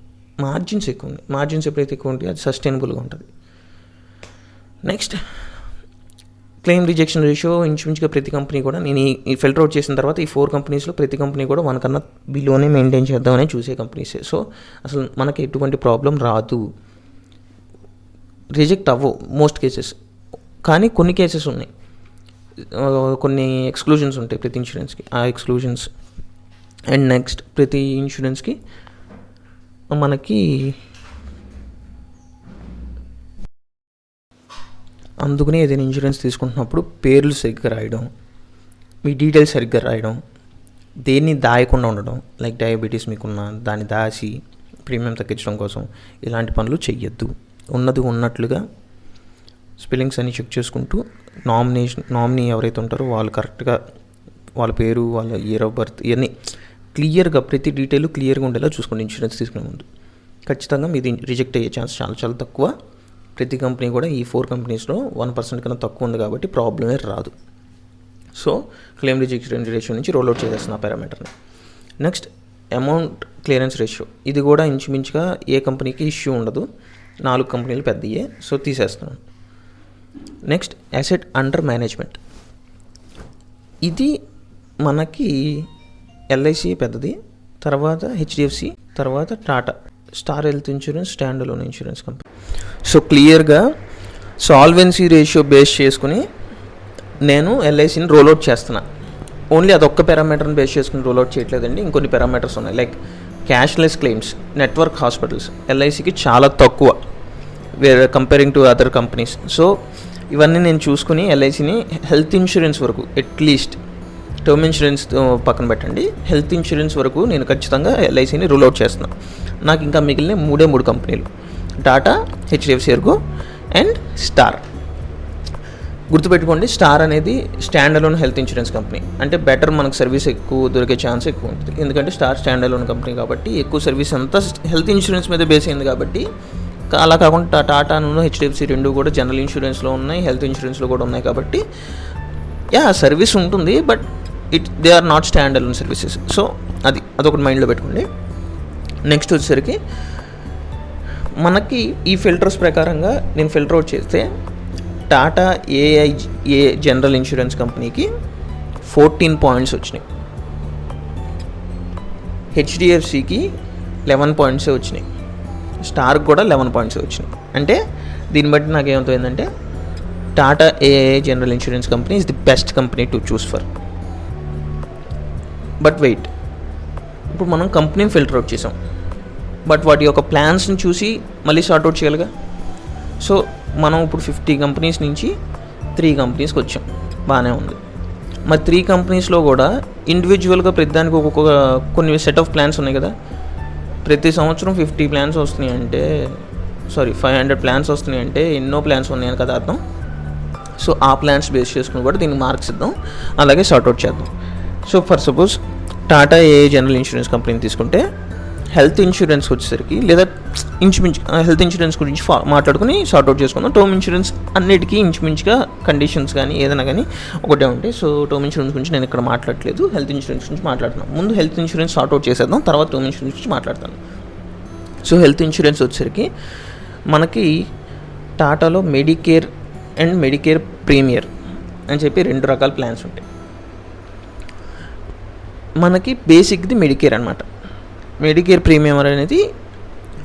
మార్జిన్స్ ఎప్పుడైతే ఎక్కువ ఉంటాయో అది సస్టైనబుల్గా ఉంటుంది. నెక్స్ట్ క్లెయిమ్ రిజెక్షన్ రేషియో ఇంచుమించుగా ప్రతి కంపెనీ కూడా నేను ఈ ఫిల్టర్ అవుట్ చేసిన తర్వాత ఈ 4 కంపెనీస్లో ప్రతి కంపెనీ కూడా 1 కన్నా బిలోనే మెయింటైన్ చేద్దామని చూసే కంపెనీసే. సో అసలు మనకి ఎటువంటి ప్రాబ్లం రాదు, రిజెక్ట్ అవ్వవు మోస్ట్ కేసెస్. కానీ కొన్ని కేసెస్ ఉన్నాయి, కొన్ని ఎక్స్క్లూజన్స్ ఉంటాయి ప్రతి ఇన్సూరెన్స్కి. ఆ ఎక్స్క్లూజన్స్ అండ్ నెక్స్ట్ ప్రతి ఇన్సూరెన్స్కి మనకి అందుకనే ఏదైనా ఇన్సూరెన్స్ తీసుకుంటున్నప్పుడు పేర్లు సరిగ్గా రాయడం, మీ డీటెయిల్స్ సరిగ్గా రాయడం, దేన్ని దాయకుండా ఉండడం. లైక్ డయాబెటీస్ మీకున్న దాన్ని దాచి ప్రీమియం తగ్గించడం కోసం ఇలాంటి పనులు చెయ్యొద్దు. ఉన్నది ఉన్నట్లుగా స్పెల్లింగ్స్ అన్ని చెక్ చేసుకుంటూ నామినీ ఎవరైతే ఉంటారో వాళ్ళు కరెక్ట్గా వాళ్ళ పేరు, వాళ్ళ ఇయర్ ఆఫ్ బర్త్ ఇవన్నీ క్లియర్గా ప్రతి డీటెయిల్ క్లియర్గా ఉండేలా చూసుకోండి. ఇన్సూరెన్స్ తీసుకునే ముందు ఖచ్చితంగా మీది రిజెక్ట్ అయ్యే ఛాన్స్ చాలా చాలా తక్కువ. ప్రతి కంపెనీ కూడా ఈ 4 కంపెనీస్లో 1% కన్నా తక్కువ ఉంది కాబట్టి ప్రాబ్లమే రాదు. సో క్లెయిమ్ రిజెక్షన్ రేషియో నుంచి రోల్ అవుట్ చేసేస్తున్న ఆ పారామీటర్ని. నెక్స్ట్ అమౌంట్ క్లియరెన్స్ రేషియో, ఇది కూడా ఇంచుమించుగా ఏ కంపెనీకి ఇష్యూ ఉండదు, 4 కంపెనీలు పెద్దయే, సో తీసేస్తున్నాను. నెక్స్ట్ అసెట్ అండర్ మేనేజ్మెంట్, ఇది మనకి ఎల్ఐసి పెద్దది, తర్వాత హెచ్డిఎఫ్సి, తర్వాత Tata. Star health insurance stand alone insurance company. So క్లియర్గా సాల్వెన్సీ రేషియో బేస్ చేసుకుని నేను ఎల్ఐసిని రోల్అవుట్ చేస్తున్నా. ఓన్లీ అదొక్క పారామీటర్ని బేస్ చేసుకుని రోల్అవుట్ చేయట్లేదండి, ఇంకొన్ని పారామీటర్స్ ఉన్నాయి. Like cashless claims, network hospitals ఎల్ఐసికి చాలా తక్కువ వేరే comparing to other companies. So ఇవన్నీ నేను చూసుకుని ఎల్ఐసిని హెల్త్ ఇన్సూరెన్స్ వరకు, అట్లీస్ట్ టర్మ్ ఇన్సూరెన్స్ పక్కన పెట్టండి, హెల్త్ ఇన్సూరెన్స్ వరకు నేను ఖచ్చితంగా ఎల్ఐసిని రూల్అవుట్ చేస్తున్నాను. నాకు ఇంకా మిగిలిన మూడు కంపెనీలు, Tata, HDFC Ergo and star. గుర్తుపెట్టుకోండి, స్టార్ అనేది stand alone health insurance company. అంటే బెటర్ మనకు సర్వీస్ ఎక్కువ దొరికే ఛాన్స్ ఎక్కువ ఉంటుంది, ఎందుకంటే స్టార్ స్టాండ్ అలోన్ కంపెనీ కాబట్టి ఎక్కువ సర్వీస్ అంతా హెల్త్ ఇన్సూరెన్స్ మీద బేస్ అయింది కాబట్టి. అలా కాకుండా టాటాను హెచ్డిఎఫ్సి రెండు కూడా జనరల్ ఇన్సూరెన్స్లో ఉన్నాయి, హెల్త్ ఇన్సూరెన్స్లో కూడా ఉన్నాయి కాబట్టి సర్వీస్ ఉంటుంది, but they are not stand alone services. So అదొకటి మైండ్లో పెట్టుకోండి. నెక్స్ట్ వచ్చేసరికి మనకి ఈ ఫిల్టర్స్ ప్రకారంగా నేను ఫిల్టర్ అవుట్ చేస్తే టాటా ఏఐఏ జనరల్ ఇన్సూరెన్స్ కంపెనీకి 14 పాయింట్స్ వచ్చినాయి, హెచ్డిఎఫ్సికి 11 పాయింట్స్ వచ్చినాయి, స్టార్కి కూడా 11 పాయింట్స్ వచ్చినాయి. అంటే దీన్ని బట్టి నాకు ఏమవుతుందంటే Tata AIA general insurance company is the best company to choose for. But wait, ఇప్పుడు మనం కంపెనీని ఫిల్టర్ అవుట్ చేసాం, బట్ వాటి యొక్క ప్లాన్స్ని చూసి మళ్ళీ సార్ట్అవుట్ చేయాలిగా. సో మనం ఇప్పుడు 50 కంపెనీస్ నుంచి 3 కంపెనీస్కి వచ్చాం, బాగానే ఉంది. మరి 3 కంపెనీస్లో కూడా ఇండివిజువల్గా ప్రతిదానికి కొన్ని సెట్ ఆఫ్ ప్లాన్స్ ఉన్నాయి కదా. ప్రతి సంవత్సరం 50 ప్లాన్స్ వస్తున్నాయి అంటే 500 ప్లాన్స్ వస్తున్నాయి అంటే ఎన్నో ప్లాన్స్ ఉన్నాయని కదా అర్థం. సో ఆ ప్లాన్స్ బేస్ చేసుకుని కూడా దీనికి మార్క్స్ ఇద్దాం, అలాగే సార్ట్అవుట్ చేద్దాం. So for suppose Tata AIA general insurance కంపెనీని తీసుకుంటే హెల్త్ ఇన్సూరెన్స్ వచ్చేసరికి, లేదా ఇంచుమించు హెల్త్ ఇన్సూరెన్స్ గురించి మాట్లాడుకుని సార్ట్అవుట్ చేసుకుందాం. టర్మ్ ఇన్సూరెన్స్ అన్నిటికీ ఇంచుమించుగా కండిషన్స్ కానీ ఏదైనా కానీ ఒకటే ఉంటాయి. సో టర్మ్ ఇన్సూరెన్స్ గురించి నేను ఇక్కడ మాట్లాడలేదు, హెల్త్ ఇన్సూరెన్స్ గురించి మాట్లాడుతున్నాను. ముందు హెల్త్ ఇన్సూరెన్స్ సార్ట్అవుట్ చేసేద్దాం, తర్వాత టర్మ్ ఇన్సూరెన్స్ గురించి మాట్లాడతాను. సో హెల్త్ ఇన్సూరెన్స్ వచ్చేసరికి మనకి టాటాలో మెడికేర్ అండ్ మెడికేర్ ప్రీమియర్ అని చెప్పి 2 రకాల ప్లాన్స్ ఉంటాయి. మనకి బేసిక్ది మెడికేర్ అనమాట, మెడికేర్ ప్రీమియం అనేది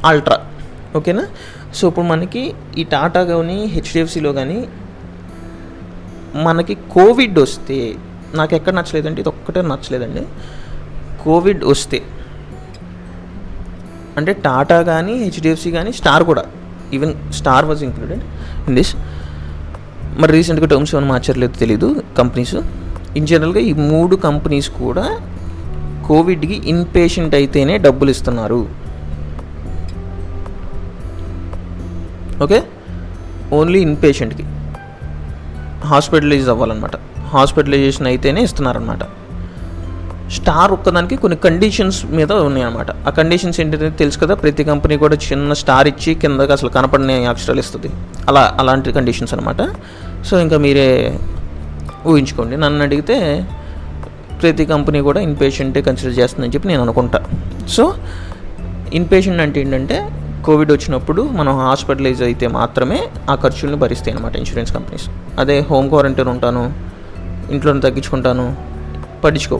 అల్ట్రా, ఓకేనా. సో ఇప్పుడు మనకి ఈ టాటా కానీ హెచ్డిఎఫ్సిలో కానీ మనకి కోవిడ్ వస్తే, నాకు ఎక్కడ నచ్చలేదంటే ఇది ఒక్కటే నచ్చలేదండి, కోవిడ్ వస్తే అంటే టాటా కానీ హెచ్డిఎఫ్సి కానీ స్టార్ కూడా, even star was included in this. మరి రీసెంట్గా టర్మ్స్ ఏమైనా మార్చర్లేదు తెలీదు కంపెనీస్. ఇన్ జనరల్గా ఈ 3 కంపెనీస్ కూడా కోవిడ్కి ఇన్పేషెంట్ అయితేనే డబ్బులు ఇస్తున్నారు, ఓకే. ఓన్లీ ఇన్పేషెంట్కి హాస్పిటలైజ్ అవ్వాలన్నమాట, హాస్పిటలైజేషన్ అయితేనే ఇస్తున్నారనమాట. స్టార్ ఒక్కదానికి కొన్ని కండిషన్స్ మీద ఉన్నాయన్నమాట. ఆ కండిషన్స్ ఏంటంటే తెలుసు కదా, ప్రతి కంపెనీ కూడా చిన్న స్టార్ ఇచ్చి కిందకి అసలు కనపడని అక్షరాలు ఇస్తుంది, అలాంటి కండిషన్స్ అనమాట. సో ఇంకా మీరే ఊహించుకోండి. నన్ను అడిగితే ప్రతి కంపెనీ కూడా ఇన్పేషెంటే కన్సిడర్ చేస్తుందని చెప్పి నేను అనుకుంటా. సో ఇన్పేషెంట్ అంటే ఏంటంటే కోవిడ్ వచ్చినప్పుడు మనం హాస్పిటలైజ్ అయితే మాత్రమే ఆ ఖర్చులను భరిస్తాయి అన్నమాట ఇన్సూరెన్స్ కంపెనీస్. అదే హోమ్ క్వారంటైన్ ఉంటాను, ఇంట్లోనే తగ్గించుకుంటాను, పట్టించుకో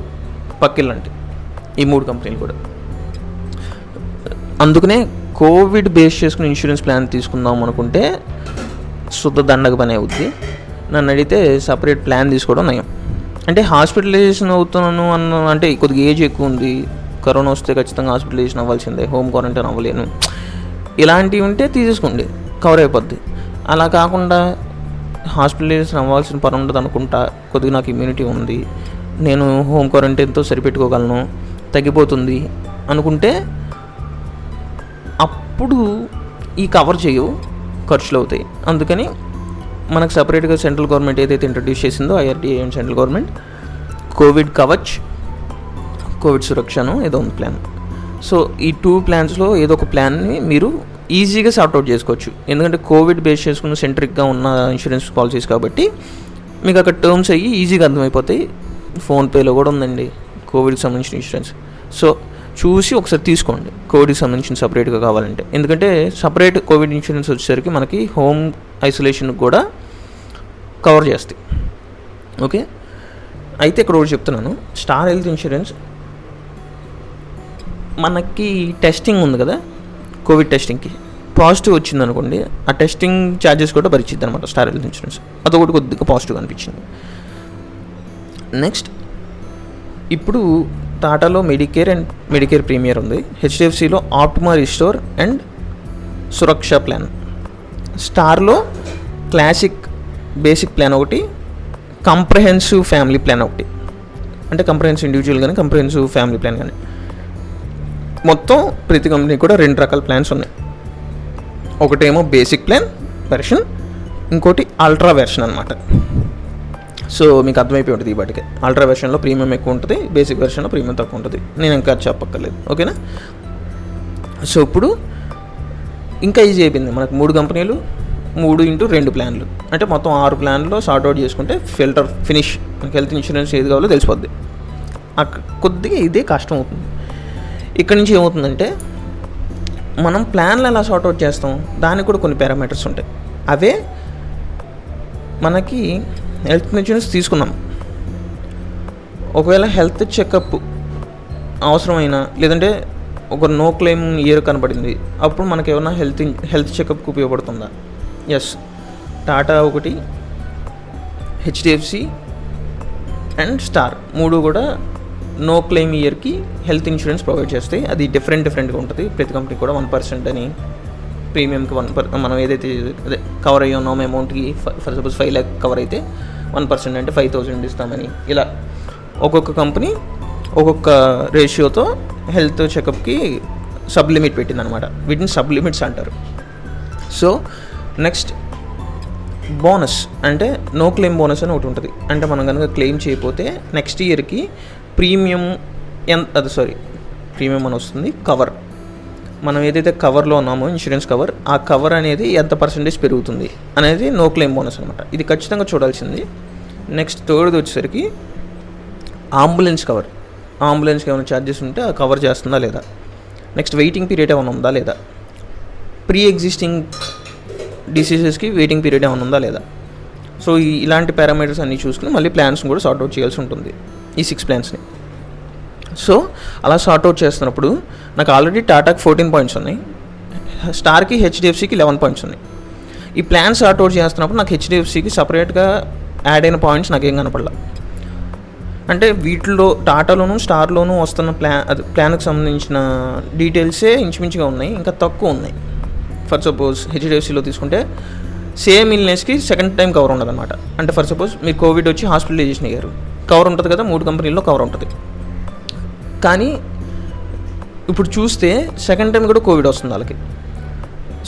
పక్కిల్లంటే ఈ 3 కంపెనీలు కూడా. అందుకనే కోవిడ్ బేస్ చేసుకుని ఇన్సూరెన్స్ ప్లాన్ తీసుకుందాం అనుకుంటే శుద్ధ దండగ పని అవుద్ది. నన్ను అడిగితే సపరేట్ ప్లాన్ తీసుకోవడం నయం. అంటే హాస్పిటలైజేషన్ అవుతున్నాను అంటే కొద్దిగా ఏజ్ ఎక్కువ ఉంది, కరోనా వస్తే ఖచ్చితంగా హాస్పిటలైజేషన్ అవ్వాల్సిందే, హోమ్ క్వారంటైన్ అవ్వలేను, ఇలాంటివి ఉంటే తీసేసుకోండి, కవర్ అయిపోద్ది. అలా కాకుండా హాస్పిటలైజేషన్ అవ్వాల్సిన పని ఉండదు అనుకుంటా, కొద్దిగా నాకు ఇమ్యూనిటీ ఉంది, నేను హోమ్ క్వారంటైన్తో సరిపెట్టుకోగలను, తగ్గిపోతుంది అనుకుంటే అప్పుడు ఈ కవర్ చేయవు, ఖర్చులు అవుతాయి. అందుకని మనకు సపరేట్గా సెంట్రల్ గవర్నమెంట్ ఏదైతే ఇంట్రడ్యూస్ చేసిందో IRDA and central government covid Kavach, covid సురక్షను ఏదో ఉంది ప్లాన్. సో ఈ 2 ప్లాన్స్లో ఏదో ఒక ప్లాన్ని మీరు ఈజీగా సార్ట్అవుట్ చేసుకోవచ్చు. ఎందుకంటే కోవిడ్ బేస్ చేసుకున్న సెంట్రిక్గా ఉన్న ఇన్సూరెన్స్ పాలసీస్ కాబట్టి మీకు అక్కడ టర్మ్స్ అయ్యి ఈజీగా అర్థమైపోతాయి. ఫోన్పేలో కూడా ఉందండి కోవిడ్కి సంబంధించిన ఇన్సూరెన్స్. సో చూసి ఒకసారి తీసుకోండి కోవిడ్కి సంబంధించిన సపరేట్గా కావాలంటే. ఎందుకంటే సపరేట్ కోవిడ్ ఇన్సూరెన్స్ వచ్చేసరికి మనకి హోమ్ ఐసోలేషన్కి కూడా కవర్ చేస్తాయి, ఓకే. అయితే ఇక్కడ ఒకటి చెప్తున్నాను, స్టార్ హెల్త్ ఇన్సూరెన్స్ మనకి టెస్టింగ్ ఉంది కదా, కోవిడ్ టెస్టింగ్కి పాజిటివ్ వచ్చింది అనుకోండి, ఆ టెస్టింగ్ ఛార్జెస్ కూడా భరించిద్ది అనమాట స్టార్ హెల్త్ ఇన్సూరెన్స్. అదొకటి కొద్దిగా పాజిటివ్ అనిపించింది. నెక్స్ట్, ఇప్పుడు టాటాలో మెడికేర్ అండ్ మెడికేర్ ప్రీమియర్ ఉంది, హెచ్డిఎఫ్సిలో Optima restore and Suraksha plan, స్టార్లో క్లాసిక్ బేసిక్ ప్లాన్ ఒకటి, కంప్రహెన్సివ్ ఫ్యామిలీ ప్లాన్ ఒకటి. అంటే కంప్రహెన్సివ్ ఇండివిజువల్ కానీ కంప్రహెన్సివ్ ఫ్యామిలీ ప్లాన్ కానీ, మొత్తం ప్రతి కంపెనీకి కూడా 2 రకాల ప్లాన్స్ ఉన్నాయి. ఒకటేమో బేసిక్ ప్లాన్ వెర్షన్, ఇంకోటి అల్ట్రా వెర్షన్ అనమాట. సో మీకు అర్థమైపోయి ఉంటుంది ఈ బట్టికి. అల్ట్రా వెర్షన్లో ప్రీమియం ఎక్కువ ఉంటుంది, బేసిక్ వెర్షన్లో ప్రీమియం తక్కువ ఉంటుంది. నేను ఇంకా చెప్పక్కర్లేదు, ఓకేనా. సో ఇప్పుడు ఇంకా ఈజీ అయిపోయింది మనకు. 3 కంపెనీలు 3x2 ప్లాన్లు, అంటే మొత్తం 6 ప్లాన్లో సార్ట్అవుట్ చేసుకుంటే ఫిల్టర్ ఫినిష్. మనకి హెల్త్ ఇన్సూరెన్స్ ఏది కావాలో తెలిసిపోద్ది. కొద్దిగా ఇదే కష్టం అవుతుంది. ఇక్కడ నుంచి ఏమవుతుందంటే, మనం ప్లాన్లు ఎలా సార్ట్అవుట్ చేస్తాం, దానికి కూడా కొన్ని పారామీటర్స్ ఉంటాయి. అవే మనకి హెల్త్ ఇన్సూరెన్స్ తీసుకున్నాం, ఒకవేళ హెల్త్ చెకప్ అవసరమైనా, లేదంటే ఒక నో క్లెయిమ్ ఇయర్ కనబడింది, అప్పుడు మనకి ఏమైనా హెల్త్ చెకప్కి ఉపయోగపడుతుందా? ఎస్, టాటా ఒకటి, హెచ్డిఎఫ్సి అండ్ స్టార్ 3 కూడా నో క్లెయిమ్ ఇయర్కి హెల్త్ ఇన్సూరెన్స్ ప్రొవైడ్ చేస్తాయి. అది డిఫరెంట్గా ఉంటుంది. ప్రతి కంపెనీ కూడా 1% అని, ప్రీమియంకి 1% మనం ఏదైతే అదే కవర్ అయ్యి ఉన్నామో అమౌంట్కి, ఫర్ సపోజ్ 5 lakh కవర్ అయితే 1% అంటే 5,000 ఇస్తామని, ఇలా ఒక్కొక్క కంపెనీ ఒక్కొక్క రేషియోతో హెల్త్ చెకప్కి సబ్ లిమిట్ పెట్టిందనమాట. వీటిని సబ్ లిమిట్స్ అంటారు. సో నెక్స్ట్, బోనస్ అంటే నో క్లెయిమ్ బోనస్ అని ఒకటి ఉంటుంది. అంటే మనం కనుక క్లెయిమ్ చేయకపోతే నెక్స్ట్ ఇయర్కి ప్రీమియం ప్రీమియం అని వస్తుంది, కవర్. మనం ఏదైతే కవర్లో ఉన్నామో ఇన్సూరెన్స్ కవర్, ఆ కవర్ అనేది ఎంత పర్సెంటేజ్ పెరుగుతుంది అనేది నో క్లెయిమ్ బోనస్ అనమాట. ఇది ఖచ్చితంగా చూడాల్సింది. నెక్స్ట్, థర్డ్ది వచ్చేసరికి అంబులెన్స్ కవర్. అంబులెన్స్కి ఏమైనా ఛార్జెస్ ఉంటే ఆ కవర్ చేస్తుందా లేదా. నెక్స్ట్, వెయిటింగ్ పీరియడ్ ఏమైనా ఉందా లేదా. ప్రీ ఎగ్జిస్టింగ్ డిసీజెస్కి వెయిటింగ్ పీరియడ్ ఏమైనా ఉందా లేదా. సో ఇలాంటి పారామీటర్స్ అన్నీ చూసుకుని మళ్ళీ ప్లాన్స్ని కూడా సార్ట్అవుట్ చేయాల్సి ఉంటుంది, ఈ 6 ప్లాన్స్ని. సో అలా సార్ట్అవుట్ చేస్తున్నప్పుడు నాకు ఆల్రెడీ టాటాకి 14 పాయింట్స్ ఉన్నాయి, స్టార్కి హెచ్డిఎఫ్సికి 11 పాయింట్స్ ఉన్నాయి. ఈ ప్లాన్ సార్ట్అవుట్ చేస్తున్నప్పుడు నాకు హెచ్డిఎఫ్సికి సపరేట్గా యాడ్ అయిన పాయింట్స్ నాకేం కనపడలా. అంటే వీటిలో టాటాలోను స్టార్లోనూ వస్తున్న ప్లాన్కి సంబంధించిన డీటెయిల్సే ఇంచుమించుగా ఉన్నాయి, ఇంకా తక్కువ ఉన్నాయి. ఫర్ సపోజ్ హెచ్డిఎఫ్సిలో తీసుకుంటే సేమ్ ఇల్నెస్కి సెకండ్ టైం కవర్ ఉండదు అనమాట. అంటే ఫర్ సపోజ్ మీరు కోవిడ్ వచ్చి హాస్పిటలైజేషన్ అయ్యారు, కవర్ ఉంటుంది కదా, 3 కంపెనీల్లో కవర్ ఉంటుంది. కానీ ఇప్పుడు చూస్తే సెకండ్ టైం కూడా కోవిడ్ వస్తుంది వాళ్ళకి.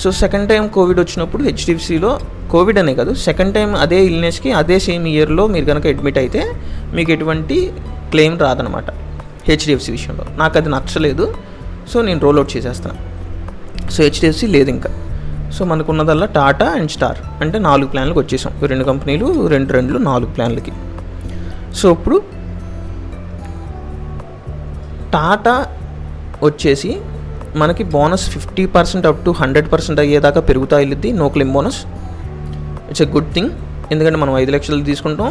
సో సెకండ్ టైం కోవిడ్ వచ్చినప్పుడు హెచ్డిఎఫ్సిలో కోవిడ్ అనే కాదు, సెకండ్ టైం అదే ఇల్నెస్కి అదే సేమ్ ఇయర్లో మీరు కనుక అడ్మిట్ అయితే మీకు ఎటువంటి క్లెయిమ్ రాదనమాట హెచ్డిఎఫ్సి విషయంలో. నాకు అది నచ్చలేదు, సో నేను రోల్అవుట్ చేసేస్తాను. సో హెచ్డిఎఫ్సి లేదు ఇంకా. సో మనకున్నదల్లా టాటా అండ్ స్టార్, అంటే 4 ప్లాన్లకు వచ్చేసాం. 2 కంపెనీలు 2 4 ప్లాన్లకి. సో ఇప్పుడు టాటా వచ్చేసి మనకి బోనస్ 50% అప్ టు 100% అయ్యేదాకా పెరుగుతా వెళ్ళిద్ది, no claim bonus. It's a good thing. ఎందుకంటే మనం 5 లక్షలు తీసుకుంటాం,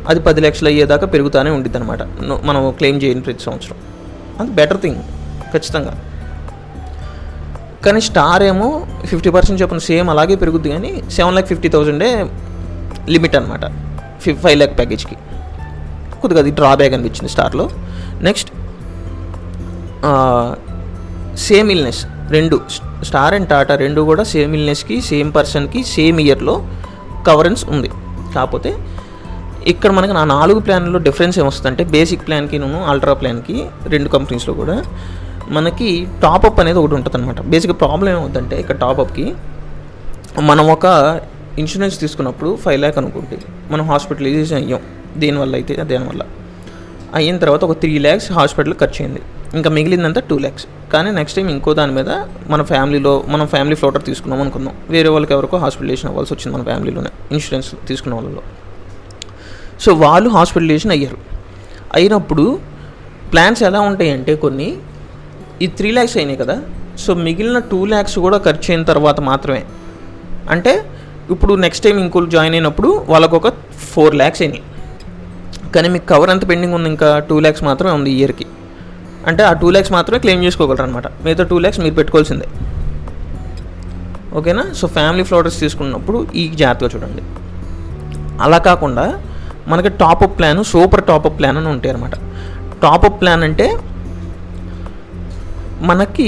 అది 10 లక్షలు అయ్యేదాకా పెరుగుతూనే ఉండిద్ది అనమాట మనం క్లెయిమ్ చేయని ప్రతి సంవత్సరం. అది బెటర్ థింగ్ ఖచ్చితంగా. కానీ స్టార్ ఏమో 50% చెప్పిన సేమ్ అలాగే పెరుగుద్ది, కానీ 7,50,000 లిమిట్ అనమాట 5 lakh ప్యాకేజ్కి. కొద్దిగా అది డ్రాబ్యాక్ అనిపించింది స్టార్లో. Next, same illness 2 star and Tata 2 కూడా సేమ్ ఇల్నెస్కి సేమ్ పర్సన్కి సేమ్ ఇయర్లో కవరెన్స్ ఉంది. కాకపోతే ఇక్కడ మనకి నా 4 ప్లాన్లో డిఫరెన్స్ ఏమొస్తుందంటే, బేసిక్ ప్లాన్కి అల్ట్రా ప్లాన్కి 2 కంపెనీస్లో కూడా మనకి టాప్అప్ అనేది ఒకటి ఉంటుంది అనమాట. బేసిక్గా ప్రాబ్లం ఏమవుతుందంటే, ఇక్కడ టాప్అప్కి మనం ఒక ఇన్సూరెన్స్ తీసుకున్నప్పుడు 5 lakh అనుకుంటే మనం హాస్పిటలైజేషన్ అయ్యాం, దేనివల్ల అయితే దేనివల్ల అయిన తర్వాత ఒక 3 lakhs హాస్పిటల్ ఖర్చు అయింది, ఇంకా మిగిలిందంతా 2 lakhs. కానీ నెక్స్ట్ టైం ఇంకో దాని మీద మనం ఫ్యామిలీ ఫ్లోటర్ తీసుకున్నాం అనుకుందాం, వేరే వాళ్ళకి ఎవరికో హాస్పిటలైజేషన్ అవ్వాల్సి వచ్చింది మన ఫ్యామిలీలోనే ఇన్సూరెన్స్ తీసుకున్న వాళ్ళలో. సో వాళ్ళు హాస్పిటలైజేషన్ అయినప్పుడు ప్లాన్స్ ఎలా ఉంటాయి అంటే, కొన్ని ఈ 3 lakhs అయినాయి కదా, సో మిగిలిన 2 lakhs కూడా ఖర్చు అయిన తర్వాత మాత్రమే. అంటే ఇప్పుడు నెక్స్ట్ టైం ఇంకోళ్ళు జాయిన్ అయినప్పుడు వాళ్ళకు ఒక 4 lakhs అయినాయి, కానీ మీకు కవర్ ఎంత పెండింగ్ ఉంది, ఇంకా 2 lakhs మాత్రమే ఉంది ఇయర్కి. అంటే ఆ 2 lakhs మాత్రమే క్లెయిమ్ చేసుకోగలరు అనమాట. మిగతా 2 lakhs మీరు పెట్టుకోవాల్సిందే. ఓకేనా? సో ఫ్యామిలీ ఫ్లోటర్స్ తీసుకున్నప్పుడు ఈ జాగ్రత్తగా చూడండి. అలా కాకుండా మనకి top up plan, super top up plan అని ఉంటాయి అనమాట. టాపప్ ప్లాన్ అంటే మనకి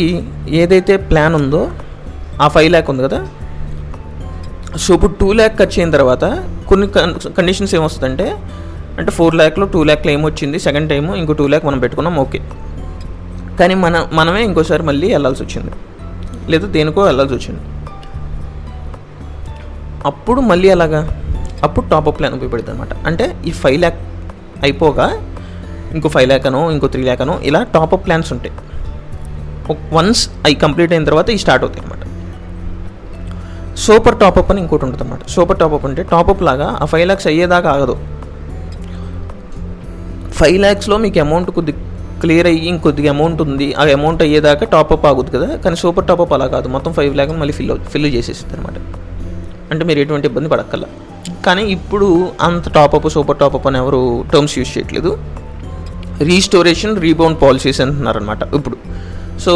ఏదైతే ప్లాన్ ఉందో ఆ 5 lakh ఉంది కదా, సో ఇప్పుడు 2 lakh ఖర్చు అయిన తర్వాత కొన్ని కండిషన్స్ ఏమొస్తుందంటే, అంటే 4 lakhలో 2 lakh క్లెయిమ్ వచ్చింది, సెకండ్ టైము ఇంకో 2 lakh మనం పెట్టుకున్నాం, ఓకే. కానీ మనమే ఇంకోసారి మళ్ళీ వెళ్ళాల్సి వచ్చింది, లేదా దేనికో వెళ్ళాల్సి వచ్చింది. అప్పుడు మళ్ళీ అలాగా, అప్పుడు టాపప్ ప్లాన్ ఉపయోగపడుతుంది అనమాట. అంటే ఈ 5 lakh అయిపోగా ఇంకో 5 lakh అనో ఇంకో 3 lakh అనో ఇలా టాపప్ ప్లాన్స్ ఉంటాయి. వన్స్ అవి కంప్లీట్ అయిన తర్వాత ఇవి స్టార్ట్ అవుతాయి అనమాట. సూపర్ టాపప్ అని ఇంకోటి ఉంటుంది అనమాట. సూపర్ టాపప్ అంటే టాపప్ లాగా ఆ 5 lakhs అయ్యేదాకా ఆగదు. 5 lakhsలో మీకు అమౌంట్ కొద్ది క్లియర్ అయ్యి ఇంకొద్దిగా అమౌంట్ ఉంది, ఆ అమౌంట్ అయ్యేదాకా టాపప్ ఆగుతుంది కదా. కానీ సూపర్ టాపప్ అలా కాదు, మొత్తం 5 lakh మళ్ళీ ఫిల్ చేసేస్తుంది అనమాట. అంటే మీరు ఎటువంటి ఇబ్బంది పడక్కల్లా. కానీ ఇప్పుడు అంత టాపప్ సూపర్ టాపప్ అని ఎవరు టర్మ్స్ యూజ్ చేయట్లేదు. రీస్టోరేషన్, రీబౌండ్ పాలసీస్ అంటున్నారనమాట ఇప్పుడు. సో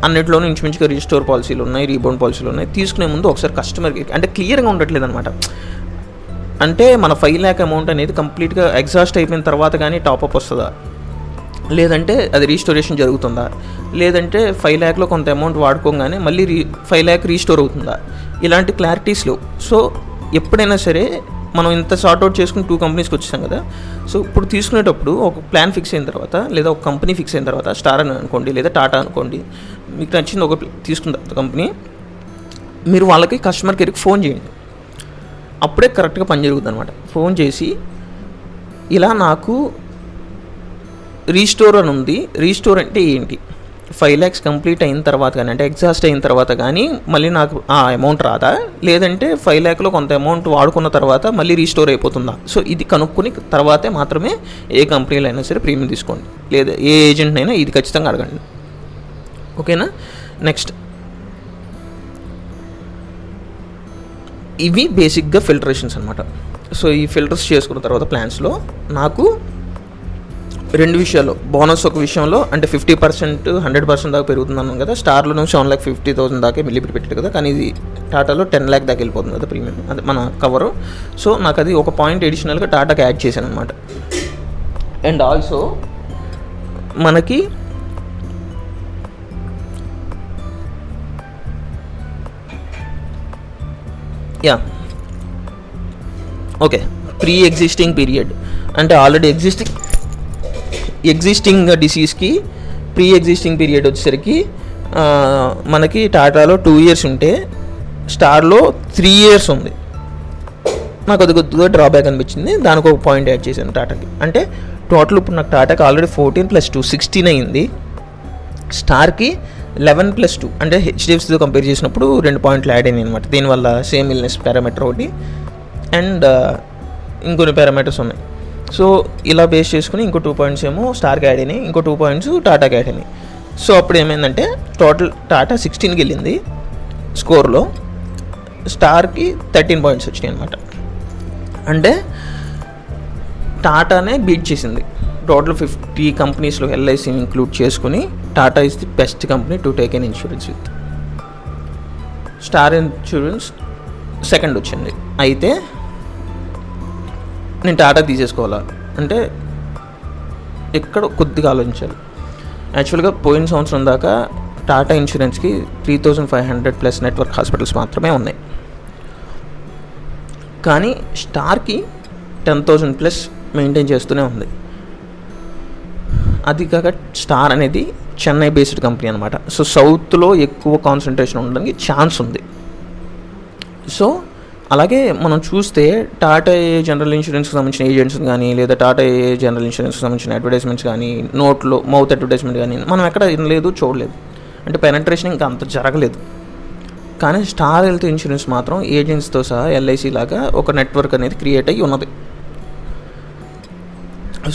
అన్నింటిలోనూ ఇంచుమించుగా రీస్టోర్ పాలసీలు ఉన్నాయి, రీబౌండ్ పాలసీలు ఉన్నాయి. తీసుకునే ముందు ఒకసారి కస్టమర్కి అంటే క్లియర్గా ఉండట్లేదు అనమాట. అంటే మన 5 lakh అమౌంట్ అనేది కంప్లీట్గా ఎగ్జాస్ట్ అయిపోయిన తర్వాత కానీ టాపప్ వస్తుందా, లేదంటే అది రీస్టోరేషన్ జరుగుతుందా, లేదంటే 5 lakhలో కొంత అమౌంట్ వాడుకోగానే మళ్ళీ 5 lakh రీస్టోర్ అవుతుందా, ఇలాంటి క్లారిటీస్ లేవు. సో ఎప్పుడైనా సరే మనం ఇంత సార్ట్అవుట్ చేసుకుని 2 కంపెనీస్కి వచ్చేసాం కదా. సో ఇప్పుడు తీసుకునేటప్పుడు ఒక ప్లాన్ ఫిక్స్ అయిన తర్వాత, లేదా ఒక కంపెనీ ఫిక్స్ అయిన తర్వాత, స్టార్ అని అనుకోండి లేదా టాటా అనుకోండి, మీకు నచ్చింది ఒక తీసుకున్న తర్వాత కంపెనీ, మీరు వాళ్ళకి కస్టమర్ కేర్కి ఫోన్ చేయండి. అప్పుడే కరెక్ట్గా పని జరుగుతుంది అనమాట. ఫోన్ చేసి ఇలా నాకు రీస్టోర్ అని ఉంది, రీస్టోర్ అంటే ఏంటి, 5 lakhs కంప్లీట్ అయిన తర్వాత కానీ, అంటే ఎగ్జాస్ట్ అయిన తర్వాత కానీ మళ్ళీ నాకు ఆ అమౌంట్ రాదా, లేదంటే 5 lakhలో కొంత అమౌంట్ వాడుకున్న తర్వాత మళ్ళీ రీస్టోర్ అయిపోతుందా. సో ఇది కనుక్కొని తర్వాతే మాత్రమే ఏ కంపెనీలో అయినా సరే ప్రీమియం తీసుకోండి, లేదా ఏ ఏజెంట్నైనా ఇది ఖచ్చితంగా అడగండి. ఓకేనా? నెక్స్ట్, ఇవి బేసిక్గా ఫిల్టరేషన్స్ అనమాట. సో ఈ ఫిల్టర్స్ చేసుకున్న తర్వాత ప్లాన్స్లో నాకు 2 విషయాలు, బోనస్ ఒక విషయంలో అంటే 50%, 100% దాకా పెరుగుతుంది అన్నాం కదా. స్టార్లో నుంచి 1,50,000 దాకా లిమిట్ పెట్టాడు కదా, కానీ ఇది టాటాలో 10 lakh దాకా వెళ్ళిపోతుంది కదా ప్రీమియం, అది మన కవరు. సో నాకు అది ఒక పాయింట్ ఎడిషనల్గా టాటాకి యాడ్ చేశాను అనమాట. అండ్ ఆల్సో మనకి ఓకే, ప్రీ ఎగ్జిస్టింగ్ పీరియడ్ అంటే ఆల్రెడీ ఎగ్జిస్టింగ్ డిసీజ్కి ప్రీ ఎగ్జిస్టింగ్ పీరియడ్ వచ్చేసరికి మనకి టాటాలో 2 years ఉంటే స్టార్లో 3 years ఉంది. నాకు అది కొద్దిగా డ్రాబ్యాక్ అనిపించింది, దానికి ఒక పాయింట్ యాడ్ చేశాను టాటాకి. అంటే టోటల్ ఇప్పుడు నాకు టాటాకి ఆల్రెడీ 14 + 2 16 అయింది. స్టార్కి 11 + 2 అంటే హెచ్డిఎఫ్సితో కంపేర్ చేసినప్పుడు 2 పాయింట్లు యాడ్ అయినాయి అనమాట. దీనివల్ల సేమ్ ఇల్నెస్ పారామీటర్ ఒకటి అండ్ ఇంకొన్ని పారామీటర్స్ ఉన్నాయి. సో ఇలా బేస్ చేసుకుని ఇంకో 2 points ఏమో స్టార్కి యాడ్ అయినాయి, ఇంకో 2 points టాటాకి యాడ్ అయినాయి. సో అప్పుడు ఏమైందంటే టోటల్ టాటా 16కి వెళ్ళింది స్కోర్లో, స్టార్కి 13 points వచ్చినాయి అనమాట. అంటే టాటానే బీట్ చేసింది. టోటల్ 50 కంపెనీస్లో ఎల్ఐసి ఇంక్లూడ్ చేసుకుని Tata is the best company to take an insurance with. Star insurance second వచ్చింది. అయితే నేను టాటా తీసేసుకోవాలా అంటే ఎక్కడ కొద్దిగా ఆలోచించాలి. యాక్చువల్గా పోయిన సంవత్సరం దాకా టాటా ఇన్సూరెన్స్కి 3,500+ నెట్వర్క్ హాస్పిటల్స్ మాత్రమే ఉన్నాయి. కానీ స్టార్కి 10,000+ మెయింటైన్ చేస్తూనే ఉంది. అది కాక స్టార్ అనేది చెన్నై బేస్డ్ కంపెనీ అనమాట. సో సౌత్లో ఎక్కువ కాన్సన్ట్రేషన్ ఉండడానికి ఛాన్స్ ఉంది. సో అలాగే మనం చూస్తే టాటా జనరల్ ఇన్సూరెన్స్కి సంబంధించిన ఏజెంట్స్ కానీ, లేదా టాటా జనరల్ ఇన్సూరెన్స్కి సంబంధించిన అడ్వర్టైజ్మెంట్స్ కానీ, నోట్లో మౌత్ అడ్వర్టైజ్మెంట్ కానీ మనం ఎక్కడ వినలేదు, చూడలేదు. అంటే పెనట్రేషన్ ఇంకా అంత జరగలేదు. కానీ స్టార్ హెల్త్ ఇన్సూరెన్స్ మాత్రం ఏజెంట్స్తో సహా ఎల్ఐసి లాగా ఒక నెట్వర్క్ అనేది క్రియేట్ అయ్యి ఉన్నది.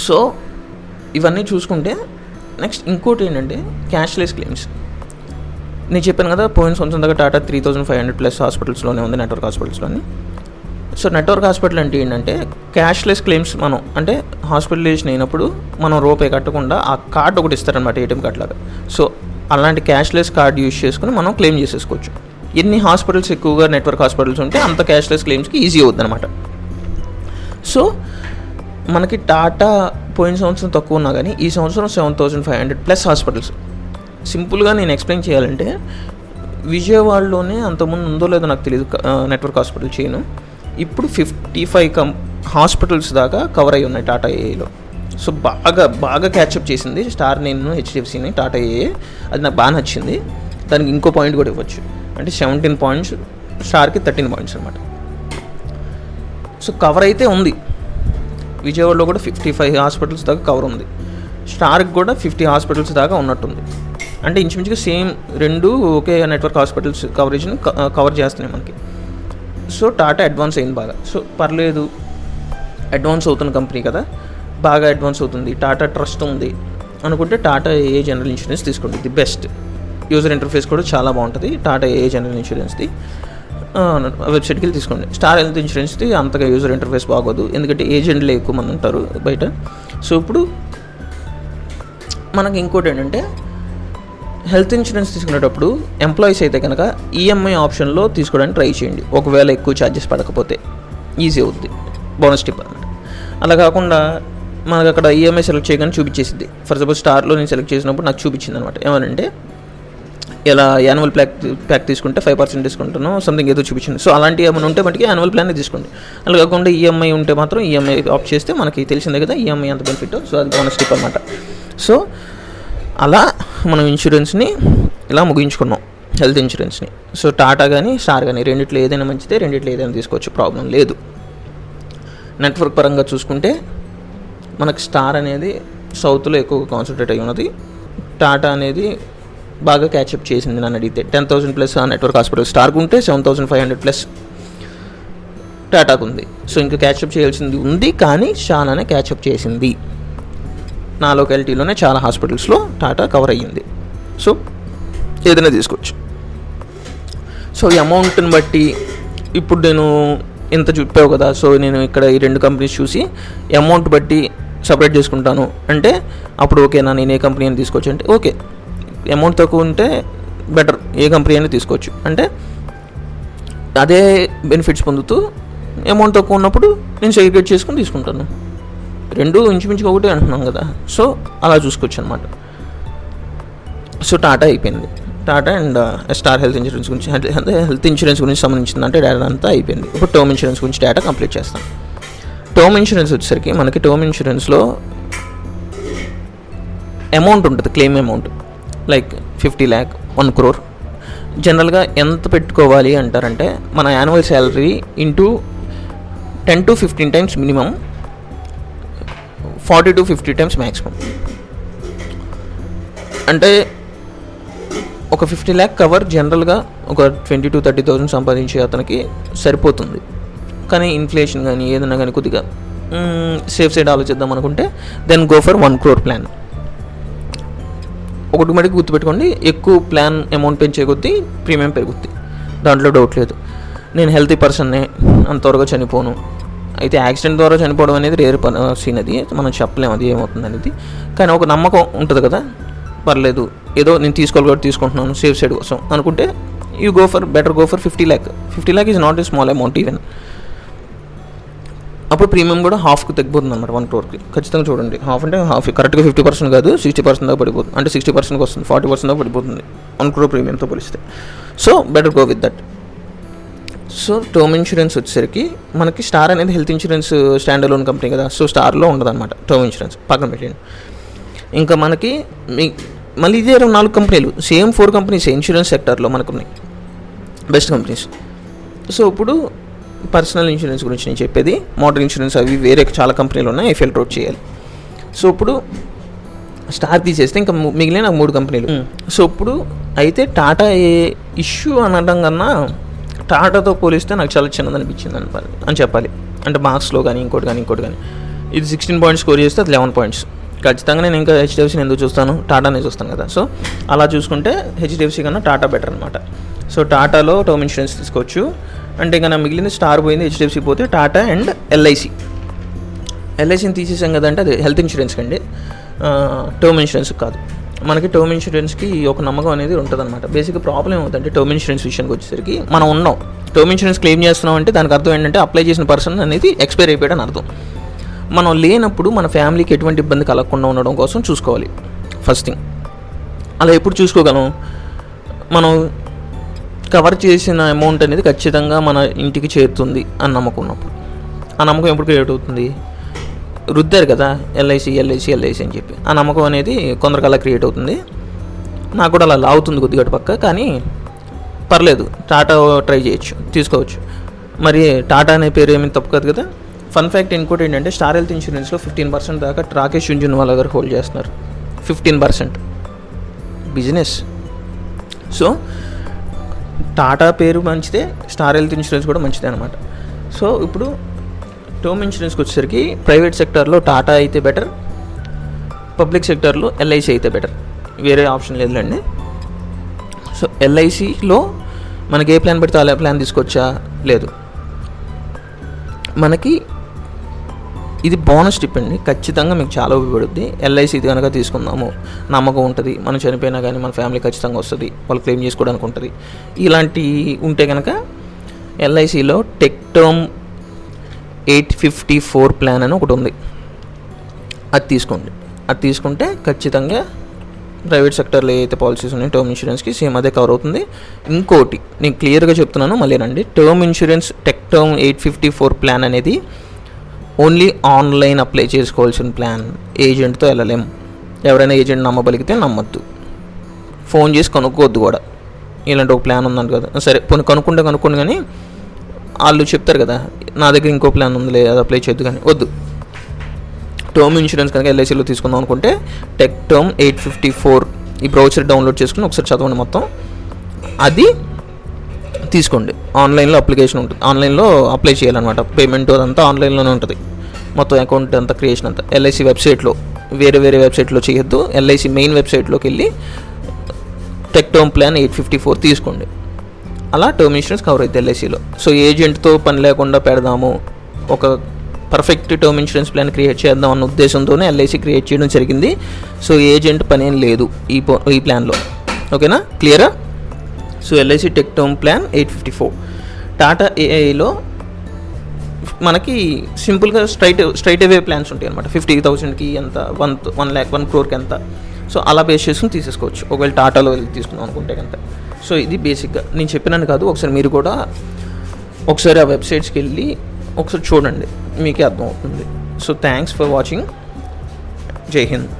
సో ఇవన్నీ చూసుకుంటే నెక్స్ట్ ఇంకోటి ఏంటంటే క్యాష్లెస్ క్లెయిమ్స్. నేను చెప్పాను కదా పోయిన సంవత్సరం దాకా టాటా 3,500+ హాస్పిటల్స్లోనే ఉంది, నెట్వర్క్ హాస్పిటల్స్లోని. సో నెట్వర్క్ హాస్పిటల్ అంటే ఏంటంటే క్యాష్లెస్ క్లెయిమ్స్ మనం అంటే హాస్పిటలైజేషన్ అయినప్పుడు మనం రూపాయి కట్టకుండా ఆ కార్డు ఒకటి ఇస్తారనమాట, ఏటీఎం కార్డు లాగా. సో అలాంటి క్యాష్లెస్ కార్డు యూజ్ చేసుకుని మనం క్లెయిమ్ చేసేసుకోవచ్చు. ఎన్ని హాస్పిటల్స్ ఎక్కువగా నెట్వర్క్ హాస్పిటల్స్ ఉంటే అంత క్యాష్లెస్ క్లెయిమ్స్కి ఈజీ అవుతుంది అనమాట. సో మనకి టాటా పోయిన సంవత్సరం తక్కువ ఉన్నా కానీ ఈ సంవత్సరం 7,500+ హాస్పిటల్స్. సింపుల్గా నేను ఎక్స్ప్లెయిన్ చేయాలంటే విజయవాడలోనే అంతకుముందు ఉందో లేదో నాకు తెలియదు నెట్వర్క్ హాస్పిటల్ చేయను, ఇప్పుడు 55 హాస్పిటల్స్ దాకా కవర్ అయ్యి ఉన్నాయి టాటా ఏఏలో. సో బాగా క్యాచప్ చేసింది స్టార్, నేను హెచ్డిఎఫ్సిని టాటా ఏఏ. అది నాకు బాగా నచ్చింది. దానికి ఇంకో పాయింట్ కూడా ఇవ్వచ్చు, అంటే 17 పాయింట్స్, స్టార్కి 13 పాయింట్స్ అనమాట. సో కవర్ అయితే ఉంది. విజయవాడలో కూడా 55 హాస్పిటల్స్ దాకా కవర్ ఉంది. స్టార్కి కూడా 50 హాస్పిటల్స్ దాకా ఉన్నట్టుంది. అంటే ఇంచుమించుగా సేమ్ రెండు ఒకే నెట్వర్క్ హాస్పిటల్స్ కవరేజ్ని కవర్ చేస్తున్నాయి మనకి. సో టాటా అడ్వాన్స్ అయింది బాగా. సో పర్లేదు, అడ్వాన్స్ అవుతున్న కంపెనీ కదా, బాగా అడ్వాన్స్ అవుతుంది, టాటా ట్రస్ట్ ఉంది అనుకుంటే టాటా ఏఏ జనరల్ ఇన్సూరెన్స్ తీసుకోండి. The best. యూజర్ ఇంటర్ఫేస్ కూడా చాలా బాగుంటుంది టాటా ఏఏ జనరల్ ఇన్సూరెన్స్ది. వెబ్సైట్కి వెళ్ళి తీసుకోండి. స్టార్ హెల్త్ ఇన్సూరెన్స్ది అంతగా యూజర్ ఇంటర్ఫేస్ బాగోదు, ఎందుకంటే ఏజెంట్లే ఎక్కువ మంది ఉంటారు బయట. సో ఇప్పుడు మనకి ఇంకోటి ఏంటంటే హెల్త్ ఇన్సూరెన్స్ తీసుకునేటప్పుడు ఎంప్లాయీస్ అయితే కనుక ఈఎంఐ ఆప్షన్లో తీసుకోవడానికి ట్రై చేయండి. ఒకవేళ ఎక్కువ ఛార్జెస్ పడకపోతే ఈజీ అవుద్ది, బోనస్ టిప్ అన్నమాట. అలా కాకుండా మనకు అక్కడ ఈఎంఐ సెలెక్ట్ చేయగానే చూపించేసింది. ఫర్ సపోజ్ స్టార్లో నేను సెలెక్ట్ చేసినప్పుడు నాకు చూపించింది అనమాట, ఏమనంటే ఇలా యాన్యువల్ ప్యాక్ తీసుకుంటే 5% డిస్కౌంట్ను సంథింగ్ ఏదో చూపించింది. సో అలాంటి ఏమైనా ఉంటే మనకి యాన్యువల్ ప్లాన్ తీసుకోండి. అలా కాకుండా ఈఎంఐ ఉంటే మాత్రం ఈఎంఐ ఆప్ట్ చేస్తే మనకి తెలిసిందే కదా ఈఎంఐ ఎంత బెనిఫిట్. సో అది బోనస్ టిప్ అనమాట. సో అలా మనం ఇన్సూరెన్స్ని ఇలా ముగించుకున్నాం, హెల్త్ ఇన్సూరెన్స్ని. సో టాటా కానీ స్టార్ కానీ రెండిట్లో ఏదైనా మంచిదే, రెండిట్లో ఏదైనా తీసుకోవచ్చు, ప్రాబ్లం లేదు. నెట్వర్క్ పరంగా చూసుకుంటే మనకు స్టార్ అనేది సౌత్లో ఎక్కువగా కాన్సన్ట్రేట్ అయ్యి ఉన్నది. టాటా అనేది బాగా క్యాచప్ చేసింది నన్ను అడిగితే. 10,000+ ఆ నెట్వర్క్ హాస్పిటల్ స్టార్కు ఉంటే 7,500+ టాటాకు ఉంది. సో ఇంకా క్యాచప్ చేయాల్సింది ఉంది, కానీ చాలానే క్యాచప్ చేసింది. నా లొకాలిటీలోనే చాలా హాస్పిటల్స్లో టాటా కవర్ అయ్యింది. సో ఏదైనా తీసుకోవచ్చు. సో ఈ అమౌంట్ని బట్టి ఇప్పుడు నేను ఇంత చెప్పావు కదా, సో నేను ఇక్కడ ఈ రెండు కంపెనీస్ చూసి అమౌంట్ బట్టి సపరేట్ చేసుకుంటాను అంటే అప్పుడు ఓకేనా, నేను ఏ కంపెనీ అని తీసుకోవచ్చు అంటే ఓకే. అమౌంట్ తక్కువ ఉంటే బెటర్, ఏ కంపెనీ అయినా తీసుకోవచ్చు. అంటే అదే బెనిఫిట్స్ పొందుతూ అమౌంట్ తక్కువ ఉన్నప్పుడు నేను సెగ్రిగేట్ చేసుకుని తీసుకుంటాను. రెండు ఇంచుమించుగా ఒకటే అంటున్నాం కదా, సో అలా చూసుకోవచ్చు అనమాట. సో టాటా అయిపోయింది. Tata and star health insurance గురించి, హెల్త్ ఇన్సూరెన్స్ గురించి సంబంధించింది అంటే డేటా అంతా అయిపోయింది. ఇప్పుడు టర్మ్ ఇన్సూరెన్స్ గురించి డేటా కంప్లీట్ చేస్తాను. టర్మ్ ఇన్సూరెన్స్ వచ్చేసరికి మనకి టర్మ్ ఇన్సూరెన్స్లో అమౌంట్ ఉంటుంది, claim amount like 50 lakh, 1 crore. జనరల్గా ఎంత పెట్టుకోవాలి అంటారంటే మన annual salary into 10 to 15 times minimum, 40 to 50 times maximum. అంటే ఒక 50 lakh కవర్ జనరల్గా ఒక 20,000 to 30,000 సంపాదించే అతనికి సరిపోతుంది. కానీ ఇన్ఫ్లేషన్ కానీ ఏదైనా కానీ కొద్దిగా సేఫ్ సైడ్ ఆలోచిద్దాం అనుకుంటే then go for 1 crore plan. ఒకటి మటుకు గుర్తుపెట్టుకోండి, ఎక్కువ ప్లాన్ అమౌంట్ పెంచే కొద్దీ ప్రీమియం పెరుగుద్ది, దాంట్లో డౌట్ లేదు. నేను హెల్తీ పర్సన్నే, అంత త్వరగా చనిపోను. అయితే యాక్సిడెంట్ ద్వారా చనిపోవడం అనేది రేర్ సీన్, అది మనం చెప్పలేము అది ఏమవుతుంది అనేది. కానీ ఒక నమ్మకం ఉంటుంది కదా, పర్లేదు ఏదో నేను తీసుకోవాలి కాబట్టి తీసుకుంటున్నాను సేఫ్ సైడ్ కోసం అనుకుంటే you go for better go for 50 lakh. 50 lakh is not a small amount even. అప్పుడు ప్రీమియం కూడా హాఫ్కి తగ్గిపోతుంది అనమాట 1 crore ఖచ్చితంగా చూడండి. హాఫ్ అంటే హాఫ్, కరెక్ట్గా 50% కాదు, 60% దాకా పడిపోతుంది. అంటే 60%కి వస్తుంది, 40% దాకా పడిపోతుంది 1 crore ప్రీమియంతో పోలిస్తే. So better go with that. So term insurance వచ్చేసరికి మనకి స్టార్ అనేది health insurance stand alone company కదా, సో స్టార్లో ఉండదు అనమాట టర్మ్ ఇన్సూరెన్స్, పక్కన పెట్టండి. ఇంకా మనకి మళ్ళీ ఇదే 4 కంపెనీలు, సేమ్ 4 కంపెనీస్ ఇన్సూరెన్స్ సెక్టర్లో మనకు ఉన్నాయి, బెస్ట్ కంపెనీస్. సో ఇప్పుడు పర్సనల్ ఇన్సూరెన్స్ గురించి నేను చెప్పేది. మోటార్ ఇన్సూరెన్స్ అవి వేరే చాలా కంపెనీలు ఉన్నాయి, ఫిల్టర్ అవుట్ చేయాలి. సో ఇప్పుడు స్టార్ తీసేస్తే ఇంకా మిగిలిన 3 కంపెనీలు. సో ఇప్పుడు అయితే టాటా ఏ ఇష్యూ అనడం కన్నా టాటాతో పోలిస్తే నాకు చాలా చిన్నది అనిపించింది అని చెప్పాలి. అంటే మార్క్స్లో కానీ ఇంకోటి కానీ ఇది 16 points స్కోర్ చేస్తే అది 11 points. ఖచ్చితంగా నేను ఇంకా హెచ్డిఎఫ్సీని ఎందుకు చూస్తాను, టాటానే చూస్తాను కదా. సో అలా చూసుకుంటే హెచ్డిఎఫ్సీ కన్నా టాటా బెటర్ అనమాట. సో టాటాలో టర్మ్ ఇన్సూరెన్స్ తీసుకోవచ్చు. అంటే ఇంకా నా మిగిలింది స్టార్ పోయింది, హెచ్డిఎఫ్సి పోతే టాటా అండ్ ఎల్ఐసి. ఎల్ఐసిని తీసేసాం కదంటే అది హెల్త్ ఇన్సూరెన్స్ కండి, టర్మ్ ఇన్సూరెన్స్ కాదు. మనకి టర్మ్ ఇన్సూరెన్స్కి ఒక నమ్మకం అనేది ఉంటుంది అనమాట. బేసిక్గా ప్రాబ్లం ఏమవుతుందంటే టర్మ్ ఇన్సూరెన్స్ విషయానికి వచ్చేసరికి మనం ఉన్నాం, టర్మ్ ఇన్సూరెన్స్ క్లెయిమ్ చేస్తున్నాం అంటే దానికి అర్థం ఏంటంటే అప్లై చేసిన పర్సన్ అనేది ఎక్స్పైర్ అయిపోయాడని అర్థం. మనం లేనప్పుడు మన ఫ్యామిలీకి ఎటువంటి ఇబ్బంది కలగకుండా ఉండడం కోసం చూసుకోవాలి ఫస్ట్ థింగ్. అలా ఎప్పుడు చూసుకోగలం? మనం కవర్ చేసిన అమౌంట్ అనేది ఖచ్చితంగా మన ఇంటికి చేరుతుంది అని నమ్మకం ఉన్నప్పుడు. ఆ నమ్మకం ఎప్పుడు క్రియేట్ అవుతుంది? రుద్దారు కదా ఎల్ఐసి అని చెప్పి, ఆ నమ్మకం అనేది కొందరికి అలా క్రియేట్ అవుతుంది. నాకు కూడా అలా లాగుతుంది కొద్దిగా పక్క, కానీ పర్లేదు, టాటా ట్రై చేయొచ్చు, తీసుకోవచ్చు. మరి టాటా అనే పేరు ఏమీ తప్పు కాదు కదా. ఫన్ ఫ్యాక్ట్ ఇంకోటి ఏంటంటే స్టార్ హెల్త్ ఇన్సూరెన్స్లో 15% దాకా రాకేష్ జుంజున్వాలా గారు హోల్డ్ చేస్తున్నారు. 15% బిజినెస్. సో టాటా పేరు మంచిదే, స్టార్ హెల్త్ ఇన్సూరెన్స్ కూడా మంచిదే అనమాట. సో ఇప్పుడు టర్మ్ ఇన్సూరెన్స్కి వచ్చేసరికి ప్రైవేట్ సెక్టర్లో టాటా అయితే బెటర్, పబ్లిక్ సెక్టర్లో ఎల్ఐసి అయితే బెటర్, వేరే ఆప్షన్ లేదులేండి. సో ఎల్ఐసిలో మనకి ఏ ప్లాన్ పెడితే అలా ప్లాన్ తీసుకొచ్చా? లేదు. మనకి ఇది బోనస్ టిప్ అండి, ఖచ్చితంగా మీకు చాలా ఉపయోగపడుద్ది. ఎల్ఐసి ఇది కనుక తీసుకుందాము, నమ్మకం ఉంటుంది, మనం చనిపోయినా కానీ మన ఫ్యామిలీ ఖచ్చితంగా వస్తుంది, వాళ్ళు క్లెయిమ్ చేసుకోవడానికి ఉంటుంది. ఇలాంటి ఉంటే కనుక ఎల్ఐసిలో టెక్ టర్మ్ 854 ప్లాన్ అని ఒకటి ఉంది, అది తీసుకోండి. అది తీసుకుంటే ఖచ్చితంగా ప్రైవేట్ సెక్టర్లో ఏదైతే పాలసీస్ ఉన్నాయో టర్మ్ ఇన్సూరెన్స్కి సేమ్ అదే కవర్ అవుతుంది. ఇంకోటి నేను క్లియర్గా చెప్తున్నాను, మళ్ళీ రండి. Term insurance tech term 854 plan అనేది ఓన్లీ ఆన్లైన్ అప్లై చేసుకోవాల్సిన ప్లాన్, ఏజెంట్తో వెళ్ళలేం. ఎవరైనా ఏజెంట్ నమ్మబలిగితే నమ్మొద్దు, ఫోన్ చేసి కనుక్కోవద్దు కూడా. ఇలాంటి ఒక ప్లాన్ ఉందంట కదా, సరే పోనీ కనుక్కోండి, కానీ వాళ్ళు చెప్తారు కదా నా దగ్గర ఇంకో ప్లాన్ ఉంది లేదు అది అప్లై చేయొద్దు, కానీ వద్దు. టర్మ్ ఇన్సూరెన్స్ కనుక ఎల్ఐసిలో తీసుకుందాం అనుకుంటే టెక్ టర్మ్ 854 ఈ బ్రౌచర్ డౌన్లోడ్ చేసుకుని ఒకసారి చదవండి మొత్తం, అది తీసుకోండి. ఆన్లైన్లో అప్లికేషన్ ఉంటుంది, ఆన్లైన్లో అప్లై చేయాలన్నమాట. పేమెంట్ అదంతా ఆన్లైన్లోనే ఉంటుంది, మొత్తం అకౌంట్ అంతా క్రియేషన్ అంతా. ఎల్ఐసి వెబ్సైట్లో, వేరే వెబ్సైట్లో చేయొద్దు, ఎల్ఐసి మెయిన్ వెబ్సైట్లోకి వెళ్ళి టెక్ టర్మ్ ప్లాన్ 854 తీసుకోండి. అలా టర్మ్ ఇన్సూరెన్స్ కవర్ అవుతుంది ఎల్ఐసిలో. సో ఏజెంట్తో పని లేకుండా పెడదాము, ఒక perfect term insurance plan create చేద్దాం అన్న ఉద్దేశంతోనే ఎల్ఐసి క్రియేట్ చేయడం జరిగింది. సో ఏజెంట్ పని ఏం లేదు ఈ ప్లాన్లో. ఓకేనా, క్లియరా? So LIC tech term plan 854. Tata ఏఐలో మనకి సింపుల్గా స్ట్రైట్ అవే ప్లాన్స్ ఉంటాయి అనమాట. 50,000కి ఎంత, 1 lakh 1 crore ఎంత. సో అలా బేస్ చేసుకుని తీసేసుకోవచ్చు ఒకవేళ టాటాలో వెళ్ళి తీసుకుందాం అనుకుంటే కనుక. సో ఇది బేసిక్గా నేను చెప్పినాను కాదు, ఒకసారి మీరు కూడా ఒకసారి ఆ వెబ్సైట్స్కి వెళ్ళి ఒకసారి చూడండి, మీకే అర్థమవుతుంది. So thanks for watching. జై హింద్.